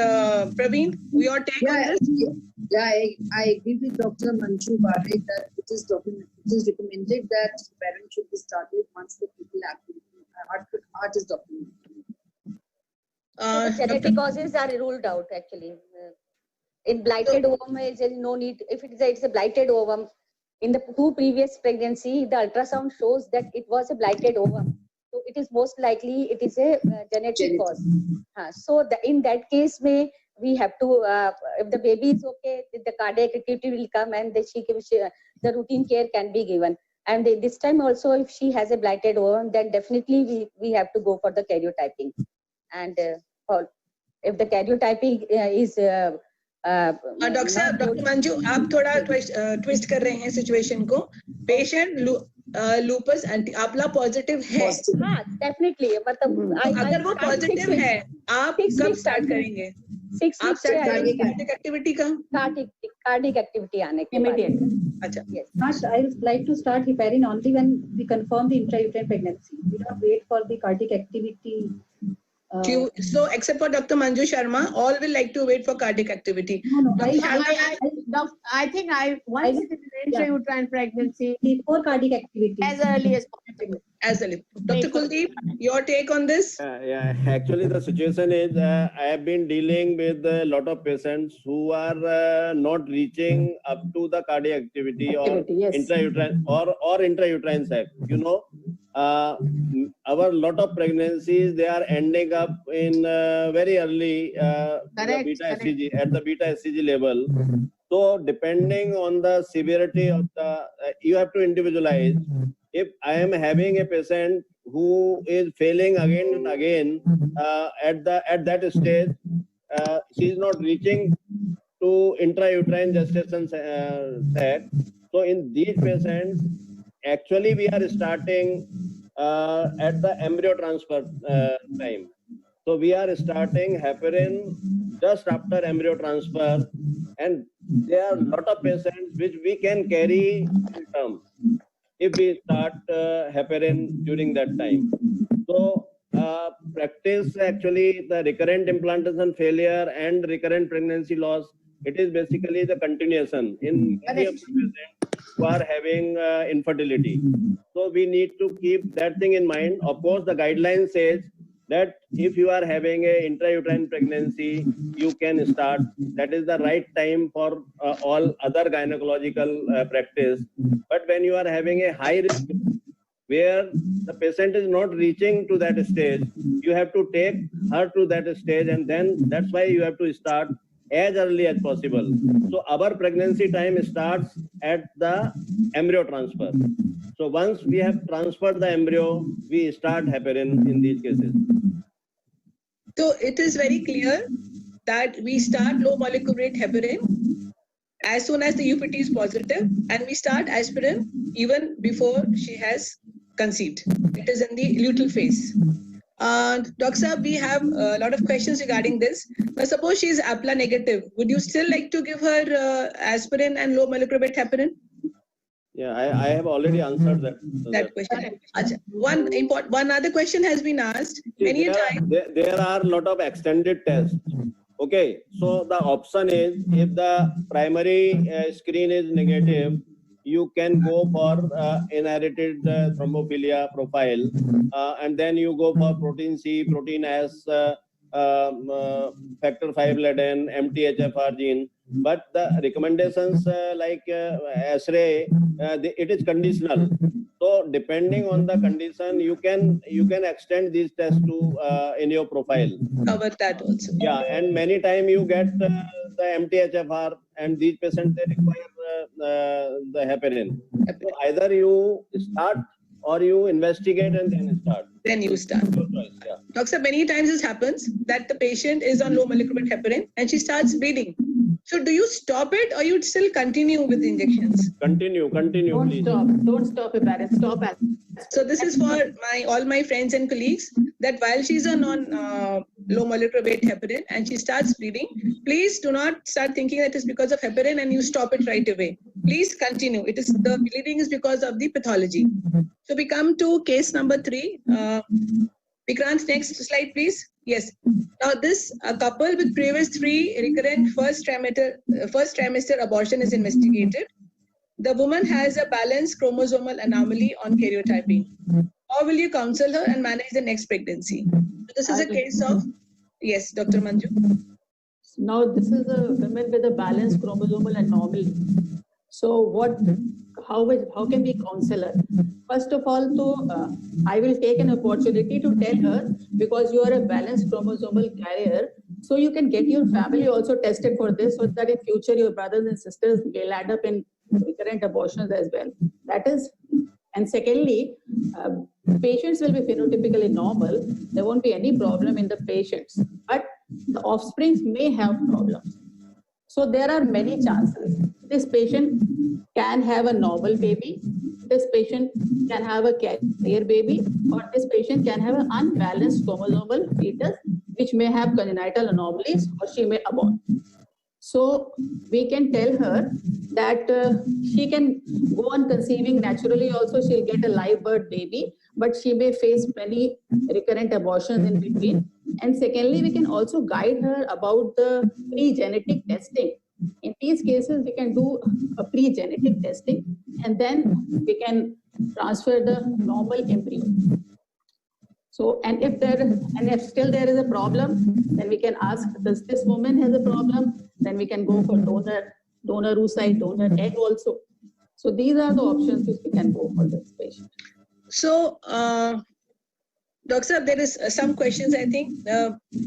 Praveen, your take on this? Yeah, I agree with Dr. Manju Barik that it is recommended that heparin should be started once the fetal activity, heart heart is documented. Genetic causes are ruled out actually. In blighted ovum, there is no need. If it's a blighted ovum, in the 2 previous pregnancy, the ultrasound shows that it was a blighted ovum. So it is most likely it is a genetic cause. So in that case, we have to, if the baby is okay, the cardiac activity will come and the routine care can be given. And this time also, if she has a blighted ovum, then definitely we have to go for the karyotyping. And if the karyotyping is doctor साहब, doctor Manju, आप थोड़ा twist कर रहे हैं situation को. Patient loops एंटीआपला positive है. हाँ, definitely. मतलब अगर वो पॉजिटिव है, आप कब स्टार्ट करेंगे? 6 आप स्टार्ट करेंगे कार्डियक एक्टिविटी का? कार्डियक एक्टिविटी आने के बाद. अच्छा. Yes. I would like to start heparin only when we confirm the intrauterine pregnancy. We don't wait for the cardiac activity. So, except for Dr. Manju Sharma, all will like to wait for cardiac activity. No, I think once it is an intrauterine pregnancy, before cardiac activity, as early as possible. As early. Dr. Kuldeep, your take on this? Yeah, actually the situation is I have been dealing with a lot of patients who are not reaching up to the cardiac activity or Yes. intrauterine or intrauterine sac. You know, our lot of pregnancies, they are ending up in very early HCG, at the beta HCG level. So depending on the severity of the, you have to individualize. If I am having a patient who is failing again and again at that stage, she is not reaching to intrauterine gestation sac. So in these patients, actually we are starting at the embryo transfer time. So we are starting heparin just after embryo transfer, and there are a lot of patients which we can carry in term if we start heparin during that time. So practice actually the recurrent implantation failure and recurrent pregnancy loss, it is basically the continuation in many of the patients who are having infertility. So we need to keep that thing in mind. Of course, the guideline says that if you are having a intrauterine pregnancy, you can start. That is the right time for all other gynecological practice. But when you are having a high risk where the patient is not reaching to that stage, you have to take her to that stage, and then that's why you have to start as early as possible. So our pregnancy time starts at the embryo transfer. So once we have transferred the embryo, we start heparin in these cases. So it is very clear that we start low molecular weight heparin as soon as the UPT is positive, and we start aspirin even before she has conceived. It is in the luteal phase. Dr. Saab, we have a lot of questions regarding this. Now, suppose she is APLA negative, would you still like to give her aspirin and low molecular weight heparin? Yeah, I have already answered that question. One other question has been asked. There are a lot of extended tests. Okay, so the option is, if the primary screen is negative, you can go for inherited thrombophilia profile, and then you go for protein C, protein S, factor V Leiden, MTHFR gene. But the recommendations like SRA, it is conditional. So depending on the condition, you can extend these tests to in your profile. Cover that also. Yeah, and many times you get the MTHFR, and these patients, they require the heparin. So either you start or you investigate and then start. Then you start. Yeah. Doctor, many times this happens that the patient is on low molecular weight heparin and she starts bleeding. So do you stop it or you still continue with the injections? Continue, Don't please. Don't stop heparin. Stop it. So this is for all my friends and colleagues, that while she's on low molecular weight heparin and she starts bleeding, please do not start thinking that it's because of heparin and you stop it right away. Please continue. The bleeding is because of the pathology. So we come to case number 3. Vikrant, next slide, please. Yes. Now a couple with previous 3 recurrent first trimester abortion is investigated. The woman has a balanced chromosomal anomaly on karyotyping. how will you counsel her and manage the next pregnancy? So this is a case of, yes, Dr. Manju. Now, this is a woman with a balanced chromosomal anomaly. So, how can we counsel her? First of all, I will take an opportunity to tell her, because you are a balanced chromosomal carrier, so you can get your family also tested for this, so that in future your brothers and sisters will end up in recurrent abortions as well. That is, and secondly, patients will be phenotypically normal. There won't be any problem in the patients, but the offsprings may have problems. So there are many chances. This patient can have a normal baby, this patient can have a carrier baby, or this patient can have an unbalanced chromosomal fetus, which may have congenital anomalies, or she may abort. So we can tell her that she can go on conceiving naturally also, she'll get a live birth baby, but she may face many recurrent abortions in between. And secondly, we can also guide her about the pre-genetic testing. In these cases, we can do a pre-genetic testing, and then we can transfer the normal embryo. So, and if still there is a problem, then we can ask, does this woman has a problem? Then we can go for donor oocyte, donor egg also. So these are the options which we can go for this patient. So, Doctor, there is some questions, I think.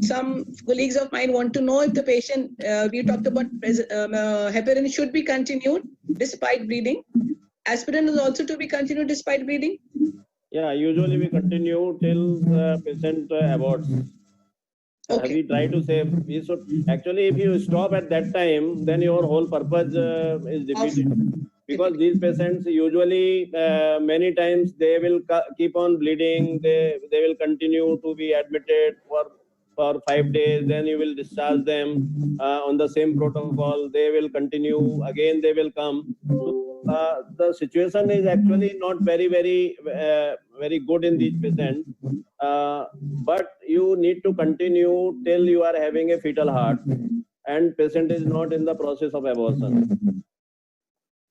Some colleagues of mine want to know if the patient, we talked about heparin should be continued despite bleeding. Aspirin is also to be continued despite bleeding. Yeah, usually we continue till the patient aborts. Okay. We try to say, we should, actually if you stop at that time, then your whole purpose is defeated. Because these patients usually many times they will keep on bleeding, they will continue to be admitted for 5 days, then you will discharge them on the same protocol, they will continue, again they will come. So, the situation is actually not very good in these patients, but you need to continue till you are having a fetal heart and patient is not in the process of abortion.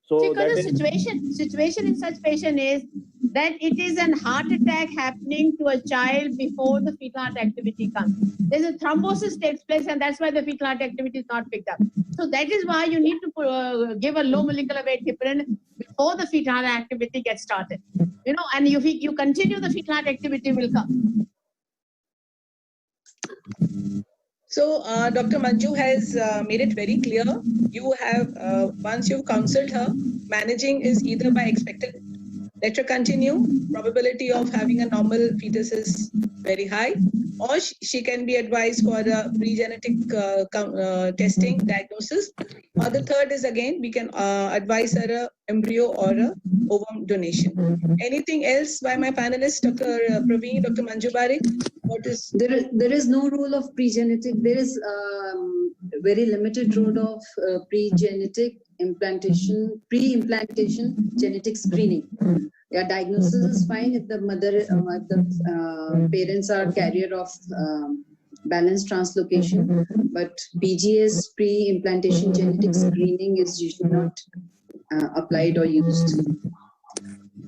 So because the situation in such patient is that it is an heart attack happening to a child before the fetal heart activity comes. There's a thrombosis takes place, and that's why the fetal heart activity is not picked up. So that is why you need to give a low molecular weight heparin before the fetal heart activity gets started. You know, and if you continue, the fetal heart activity will come. So, Dr. Manju has made it very clear. You have, once you've counseled her, managing is either by expected, let her continue, probability of having a normal fetus is very high, or she can be advised for a pre-genetic testing, diagnosis. Or the third is, again, we can advise her a embryo or a ovum donation. Anything else by my panelists, Dr. Praveen, Dr. Manju Barik? What is there is no role of pre-genetic. There is very limited role of pre-genetic implantation, pre-implantation genetic screening. Yeah, diagnosis is fine if the mother, if the parents are carrier of balanced translocation, but PGS, pre-implantation genetic screening, is usually not applied or used.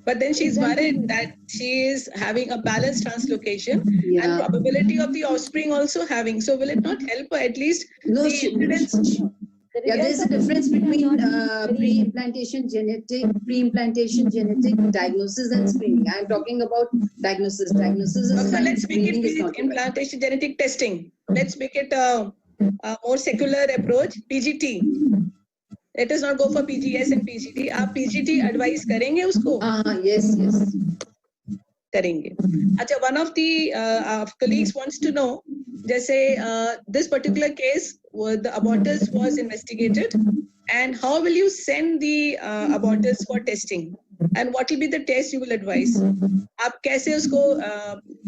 But then she's worried that she is having a balanced translocation and probability of the offspring also having. So will it not help her at least? No, the yeah, there is a difference between pre-implantation genetic diagnosis and screening. I am talking about diagnosis. Diagnosis is fine. Let's make it implantation genetic testing. Let's make it a more secular approach. PGT. Let us not go for PGS and PGT. आप PGT advise करेंगे उसको? Yes. करेंगे. अच्छा, one of the colleagues wants to know, जैसे this particular case, the abortus was investigated, and how will you send the abortus for testing? And what will be the test you will advise? आप कैसे उसको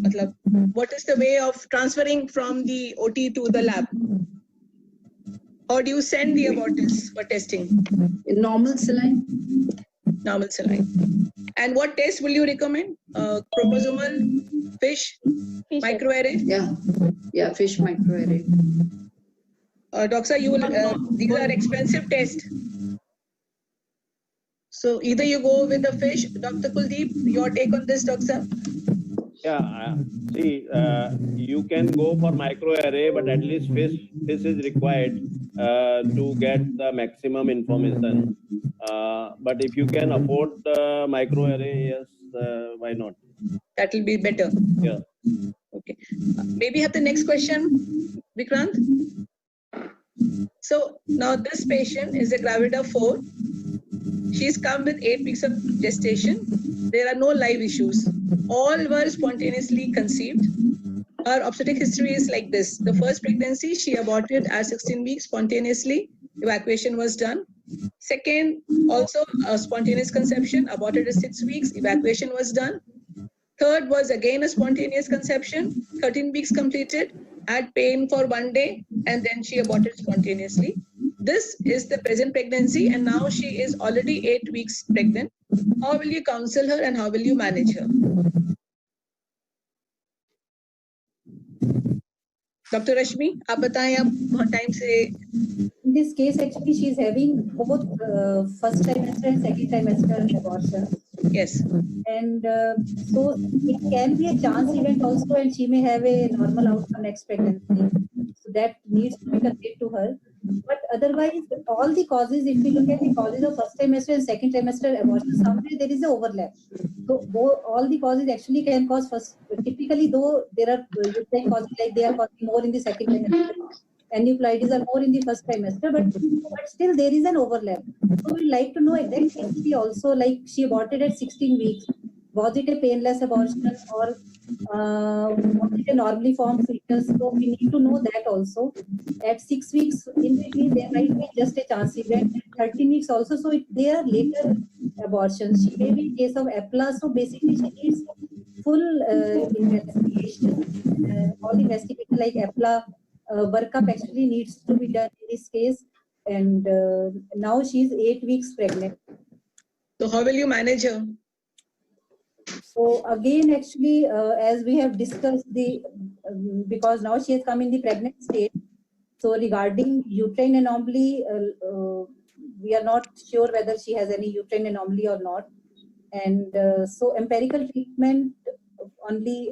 मतलब what is the way of transferring from the OT to the lab? Or do you send the abortus for testing? Normal saline. Normal saline. And what test will you recommend? Chromosomal, fish microarray? Yeah, fish microarray. Doctor, you will. These are expensive tests. So either you go with the fish. Dr. Kuldeep, your take on this, Doctor? Yeah, see, you can go for microarray, but at least this is required to get the maximum information. But if you can afford the microarray, yes, why not? That will be better. Yeah. Okay. Maybe have the next question, Vikrant. So now this patient is a gravida 4. She's come with 8 weeks of gestation. There are no live issues. All were spontaneously conceived. Her obstetric history is like this. The first pregnancy, she aborted at 16 weeks spontaneously. Evacuation was done. Second, also a spontaneous conception, aborted at 6 weeks. Evacuation was done. Third was again a spontaneous conception, 13 weeks completed, had pain for 1 day, and then she aborted spontaneously. This is the present pregnancy, and now she is already 8 weeks pregnant. How will you counsel her and how will you manage her? Dr. Rashmi, आप बताएं, आप बहुत time से. In this case, actually, she is having both first trimester and second trimester abortion. Yes. And so it can be a chance event also, and she may have a normal outcome next pregnancy. So that needs to be conveyed to her. But otherwise, all the causes, if we look at the causes of first trimester and second trimester abortion, somewhere there is an overlap. So all the causes actually can cause first. Typically, though there are uterine causes like they are causing more in the second trimester. Aneuploidies are more in the first trimester, but still there is an overlap. So we like to know exactly also, like she aborted at 16 weeks. Was it a painless abortion or was it a normally formed fetus? So we need to know that also. At 6 weeks in between, there might be just a chance event. 13 weeks also, so they are later abortions. She may be in case of EPLA, so basically she needs full investigation. All investigation like EPLA, workup actually needs to be done in this case, and now she's 8 weeks pregnant. So how will you manage her? So again, actually, as we have discussed because now she has come in the pregnant state. So regarding uterine anomaly, we are not sure whether she has any uterine anomaly or not, and so empirical treatment only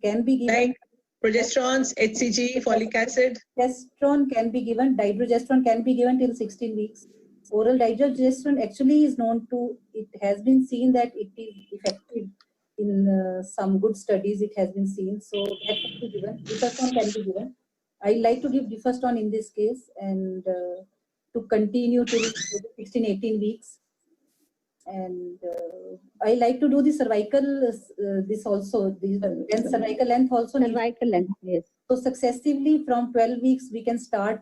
can be given. Like progesterones, HCG, folic acid. Progesterone can be given, dydrogesterone can be given till 16 weeks. Oral dydrogesterone actually is known to, it has been seen that it is effective in some good studies, it has been seen. So that can be given, Difestrone can be given. I like to give Difestrone in this case and to continue till 16-18 weeks. And I like to do the cervical, this also, then cervical length also. Cervical length, yes. So successively from 12 weeks, we can start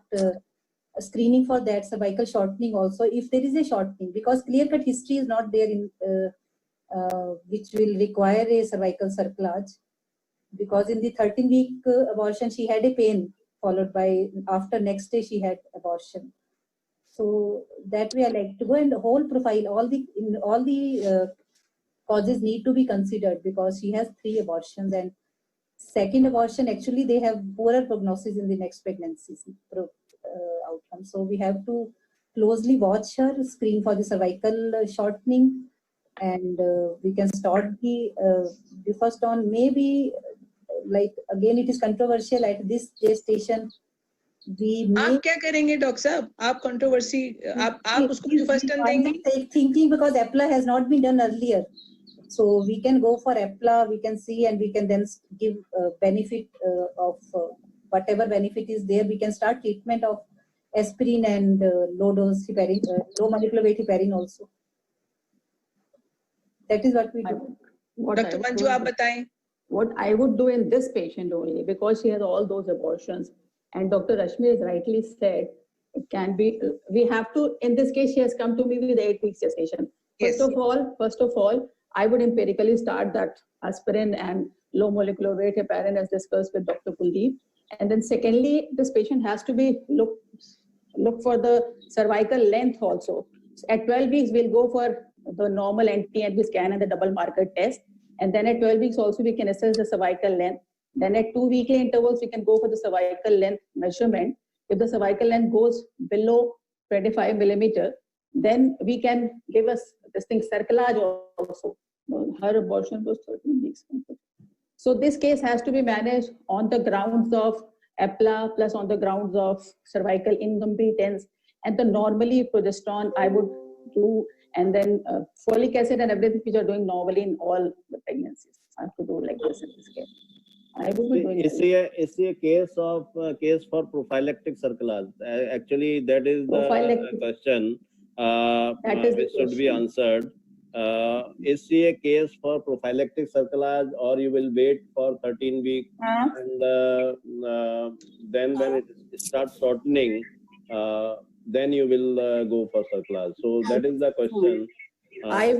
screening for that cervical shortening also, if there is a shortening, because clear-cut history is not there in which will require a cervical cerclage. Because in the 13-week abortion, she had a pain followed by, after next day she had abortion. So that way I like to go, and the whole profile, all the causes need to be considered because she has 3 abortions, and second abortion actually they have poorer prognosis in the next pregnancy outcome. So we have to closely watch her, screen for the cervical shortening, and we can start the Difestrone. Maybe like again it is controversial at this gestation. आप क्या करेंगे doctor साहब? आप controversy आप उसको Difestrone देंगे? Thinking because EPLA has not been done earlier, so we can go for EPLA. We can see, and we can then give benefit of whatever benefit is there. We can start treatment of aspirin and low dose heparin, low molecular weight heparin also. That is what we do. Dr. Manju, आप बताएं. What I would do in this patient only, because she has all those abortions, and Dr. Rashmi has rightly said, it can be, we have to, in this case, she has come to me with 8 weeks gestation. Yes. First of all, I would empirically start that aspirin and low molecular weight heparin as discussed with Dr. Kuldeep. And then secondly, this patient has to be look for the cervical length also. So at 12 weeks, we'll go for the normal NT-NB scan and the double marker test. And then at 12 weeks also, we can assess the cervical length. Then at 2 weekly intervals, we can go for the cervical length measurement. If the cervical length goes below 25 millimeter, then we can give us this thing cerclage also. Her abortion was 13 weeks. So this case has to be managed on the grounds of EPLA plus on the grounds of cervical incompetence. And the normally progesterone I would do, and then folic acid and everything which are doing normally in all the pregnancies. I have to do like this in this case. I would be doing It's a case for prophylactic cerclage. Actually, that is the Prophylactic. question That is the which should be question. answered. Is she a case for prophylactic cerclage, or you will wait for 13 weeks and then when it starts shortening, then you will go for cerclage. So that is the question. I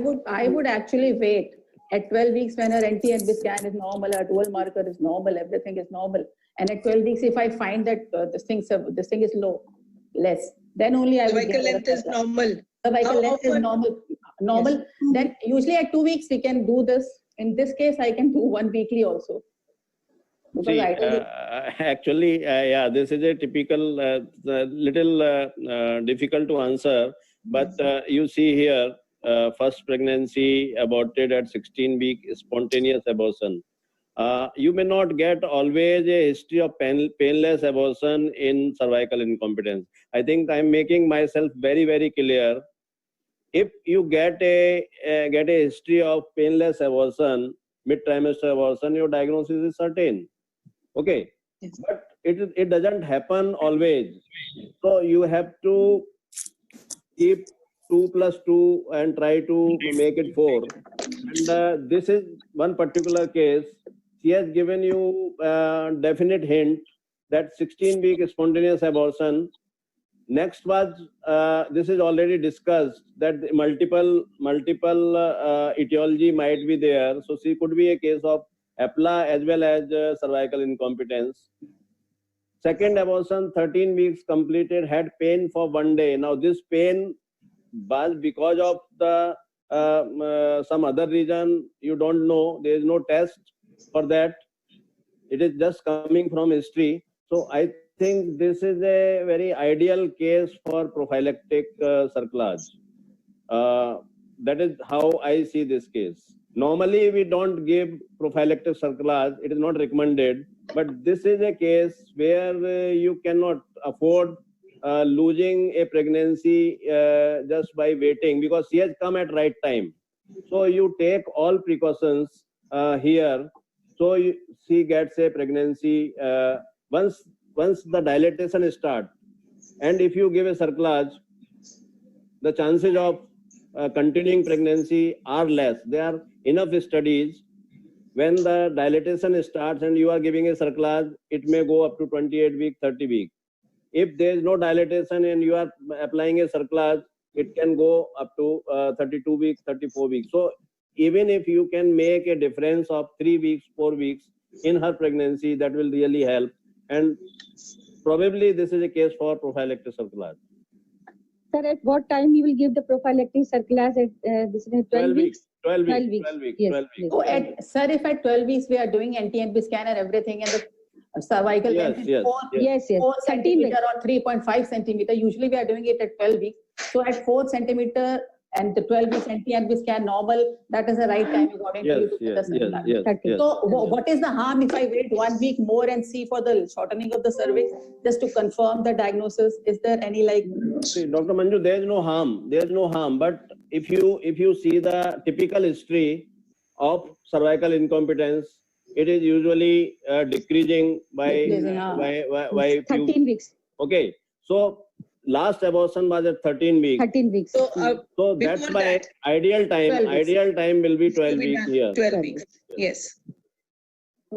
would actually wait at 12 weeks when her NT-HB scan is normal, her dual marker is normal, everything is normal. And at 12 weeks, if I find that this thing is low, less, then only I would give Cervical her a length is cerclage. normal. Cervical How length is often? normal. Yes. Then usually at 2 weeks we can do this. In this case, I can do 1 weekly also. Because See, ideally, actually, yeah, this is a typical, little difficult to answer. But you see here, first pregnancy aborted at 16 week, spontaneous abortion. You may not get always a history of painless abortion in cervical incompetence. I think I'm making myself very, very clear. If you get a history of painless abortion, mid-trimester abortion, your diagnosis is certain. Okay, Yes. but it doesn't happen always. So you have to keep 2 plus 2 and try to make it 4. And this is one particular case. She has given you definite hint that 16-week spontaneous abortion. Next was, this is already discussed, that multiple etiology might be there. So she could be a case of EPLA as well as cervical incompetence. Second abortion, 13 weeks completed, had pain for 1 day. Now this pain was because of the some other reason, you don't know, there is no test for that. It is just coming from history. So I think this is a very ideal case for prophylactic cerclage. That is how I see this case. Normally, we don't give prophylactic cerclage. It is not recommended. But this is a case where you cannot afford losing a pregnancy just by waiting, because she has come at right time. So you take all precautions here. So she gets a pregnancy once the dilatation starts. And if you give a cerclage, the chances of continuing pregnancy are less. There are enough studies. When the dilatation starts and you are giving a cerclage, it may go up to 28 weeks, 30 weeks. If there is no dilatation and you are applying a cerclage, it can go up to 32 weeks, 34 weeks. So even if you can make a difference of 3 weeks, 4 weeks in her pregnancy, that will really help. And probably this is a case for prophylactic cerclage. Sir, at what time you will give the prophylactic cerclage? At this is 12 weeks? 12 12 weeks. weeks. 12 weeks. Yes, 12 weeks. yes. so sir, if at 12 weeks we are doing NT-HB scan and everything, and the cervical Yes, length is yes, 4, Yes, yes. 4 13 weeks. centimeter or 3.5 centimeter. Usually we are doing it at 12 weeks. So at 4 centimeter and the 12 weeks NT-HB scan normal, that is the right time according to Yes, you to get yes, the yes, cerclage. yes, 30. yes. So what is the harm if I wait 1 week more and see for the shortening of the cervix just to confirm the diagnosis? Is there any like? See, Dr. Manju, there is no harm. There is no harm. But if you see the typical history of cervical incompetence, it is usually decreasing by few. 13 weeks. Okay. So last abortion was at 13 weeks. 13 weeks. So, So before that's why that, ideal 12 weeks. time will be 12 to be weeks done, here. 12 12 weeks. weeks. Yes.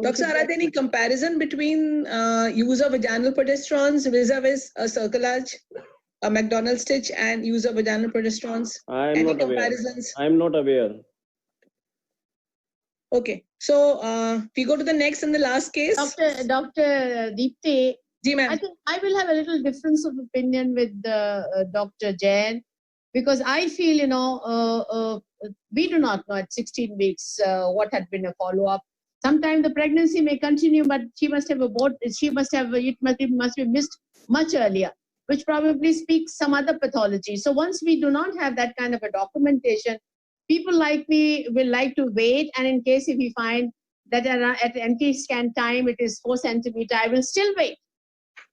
Dr. Sir, are there any comparison between use of vaginal progesterones vis-a-vis a cerclage, a McDonald stitch, and use of vaginal progesterones? I am Any not aware. comparisons? I am not aware. Okay. So we go to the next and the last case. Dr. Deepti, Ji, I ma'am. think I will have a little difference of opinion with Dr. Jain, because I feel, we do not know at 16 weeks what had been a follow-up. Sometimes the pregnancy may continue, but she must have it must be missed much earlier, which probably speaks some other pathology. So once we do not have that kind of a documentation, people like me will like to wait, and in case if we find that at anti-scan time it is 4 centimeter, I will still wait.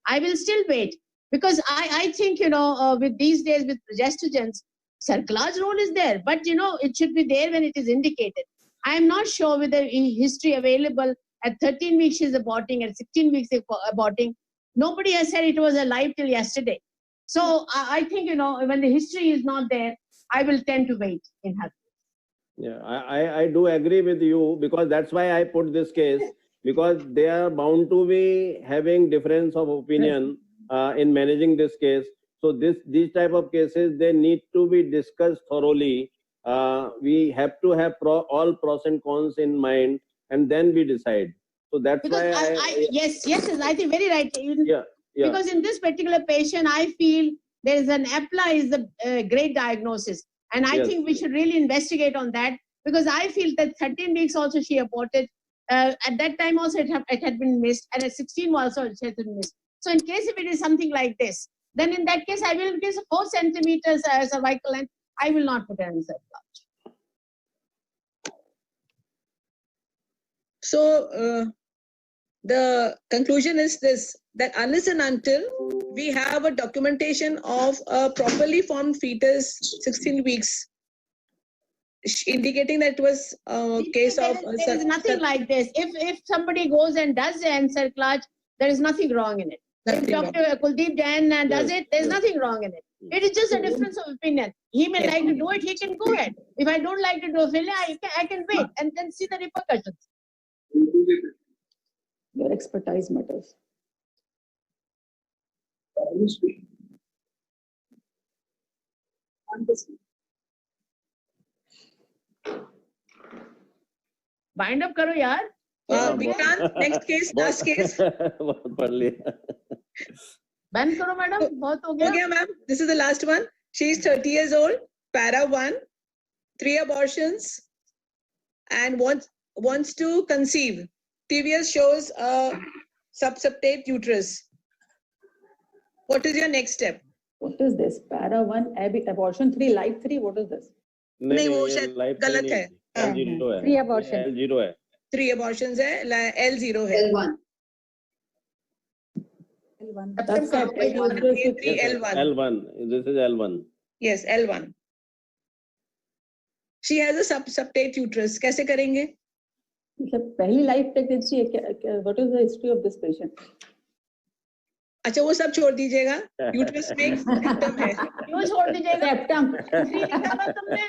I will still wait because I think, with these days with progestogens, cerclage role is there, but it should be there when it is indicated. I am not sure whether in history available at 13 weeks she's aborting, at 16 weeks aborting. Nobody has said it was alive till yesterday. So I think, when the history is not there, I will tend to wait in her. Yeah, I do agree with you, because that's why I put this case, because they are bound to be having difference of opinion in managing this case. So these type of cases, they need to be discussed thoroughly. We have to have all pros and cons in mind, and then we decide. So that's Because why yes, I think very right. yeah. Because in this particular patient, I feel there is an APLA is the great diagnosis. And I Yes. think we should really investigate on that, because I feel that 13 weeks also she aborted. At that time also it had been missed, and at 16 also it had been missed. So in case if it is something like this, then in that case I will, in case of 4 centimeters cervical length, I will not put her in cerclage. So the conclusion is this, that unless and until we have a documentation of a properly formed fetus 16 weeks, indicating that it was a case of... There is nothing like this. If somebody goes and does an cerclage, there is nothing wrong in it. If Dr. Kuldeep Jain does it, there is nothing wrong in it. It is just a difference of opinion. He may like to do it, he can go ahead. If I don't like to do it, I can wait and then see the repercussions. Your expertise matters. Bind up karo yaar. We can't. Next case, last case. Band karo madam. Bahut ho gaya. Okay, ma'am. This is the last one. She is 30 years old, para 1, 3 abortions, and wants to conceive. TVS shows a subseptate uterus. What is your next step? What is this? Para 1, abortion 3, live 3. What is this? नहीं वो शायद गलत है. L0 है. 3 abortion. L0 है. 3 abortions है, L0 है. L1. That's Septum L1. 3 L1. L1. This is L1. Yes, L1. She has a subseptate uterus. कैसे करेंगे? मतलब पहली लाइफ प्रेगनेंसी है. What is the history of this patient? अच्छा वो सब छोड़ दीजिएगा. यूट्रस में एक सेप्टम है. क्यों छोड़ दीजिएगा? सेप्टम. लिखा था तुमने?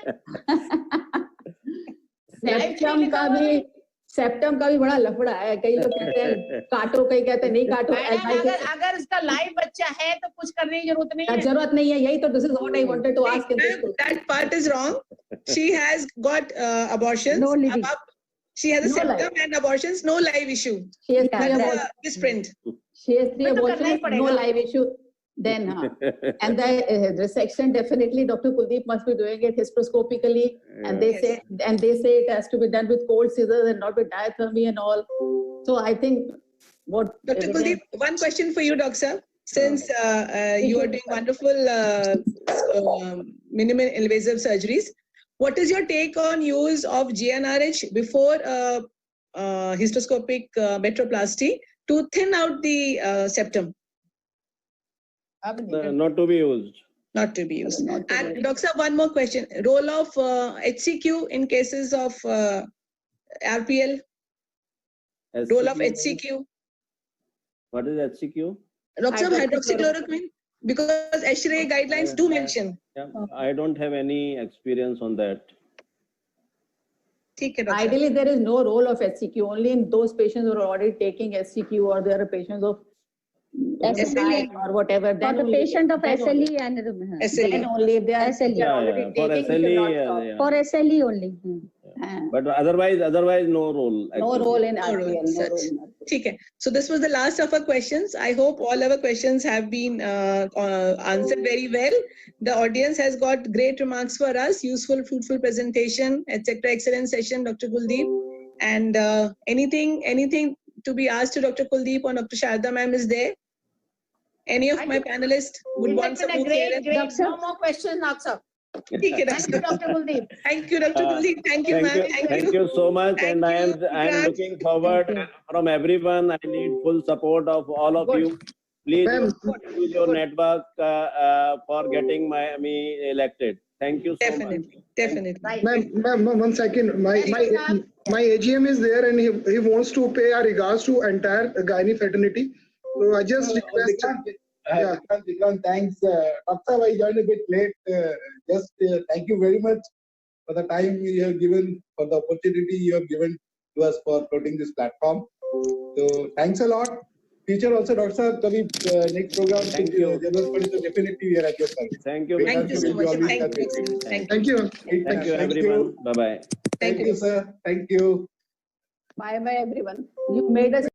सेप्टम का भी बड़ा लफड़ा है. कई लोग कहते हैं काटो, कई कहते हैं नहीं काटो. अगर उसका लाइव बच्चा है तो कुछ करने की जरूरत नहीं है. जरूरत नहीं है. यही तो this is what I wanted to ask. That part is wrong. She has got abortions. No living. She has a septum and abortions. No live issue. She has This print. She has 3 abortions, no live issue. Then, and the resection definitely Dr. Kuldeep must be doing it hysteroscopically, and they say it has to be done with cold scissors and not with diathermy and all. So I think what Dr. Kuldeep, one question for you, Doctor Sir. Since you are doing wonderful minimal invasive surgeries, what is your take on use of GnRH before hysteroscopic metroplasty to thin out the septum? Not to be used. Not to be used. And Doctor Sir, one more question. Role of HCQ in cases of RPL? Role of HCQ? What is HCQ? Doctor, hydroxychloroquine? Because ASHRAE guidelines do mention. Yeah, I don't have any experience on that. Ideally, there is no role of HCQ, only in those patients who are already taking HCQ, or there are patients of SLE or whatever. For the patient of SLE and then only if they are SLE. already For taking, SLE, For SLE only. but otherwise no role. No role in RPL. Okay. So this was the last of our questions. I hope all our questions have been answered very well. The audience has got great remarks for us. Useful, fruitful presentation, etc. Excellent session, Dr. Kuldeep. And anything to be asked to Dr. Kuldeep or Dr. Sharda ma'am is there? Any of my panelists would want some more clearance? No more questions, Doctor. ठीक है, Thank you, Dr. Kuldeep. Thank you, Dr. Kuldeep. Thank you, ma'am. Thank you so much, Thank and I am you. looking forward Thank you. from everyone. I need full support of all of Good. you. Please Ma'am. use your network for getting me elected. Thank you so much. Definitely, definitely. Right. Ma'am, 1 second. My AGM is there, and he wants to pay our regards to entire gynae fraternity. So I just request. Yeah. Vikrant, thanks. Dr. I joined a bit late. Thank you very much for the time you have given, for the opportunity you have given to us for floating this platform. So thanks a lot. Future also, Dr. Sir, next program. Thank you. Definitely we are at your service. Thank you. Thank you so much. Always Thank you. happy. Thank you. Thank you. Thank you, everyone. Bye bye. Thank Thank you, sir. Thank you. Bye bye, everyone. You made us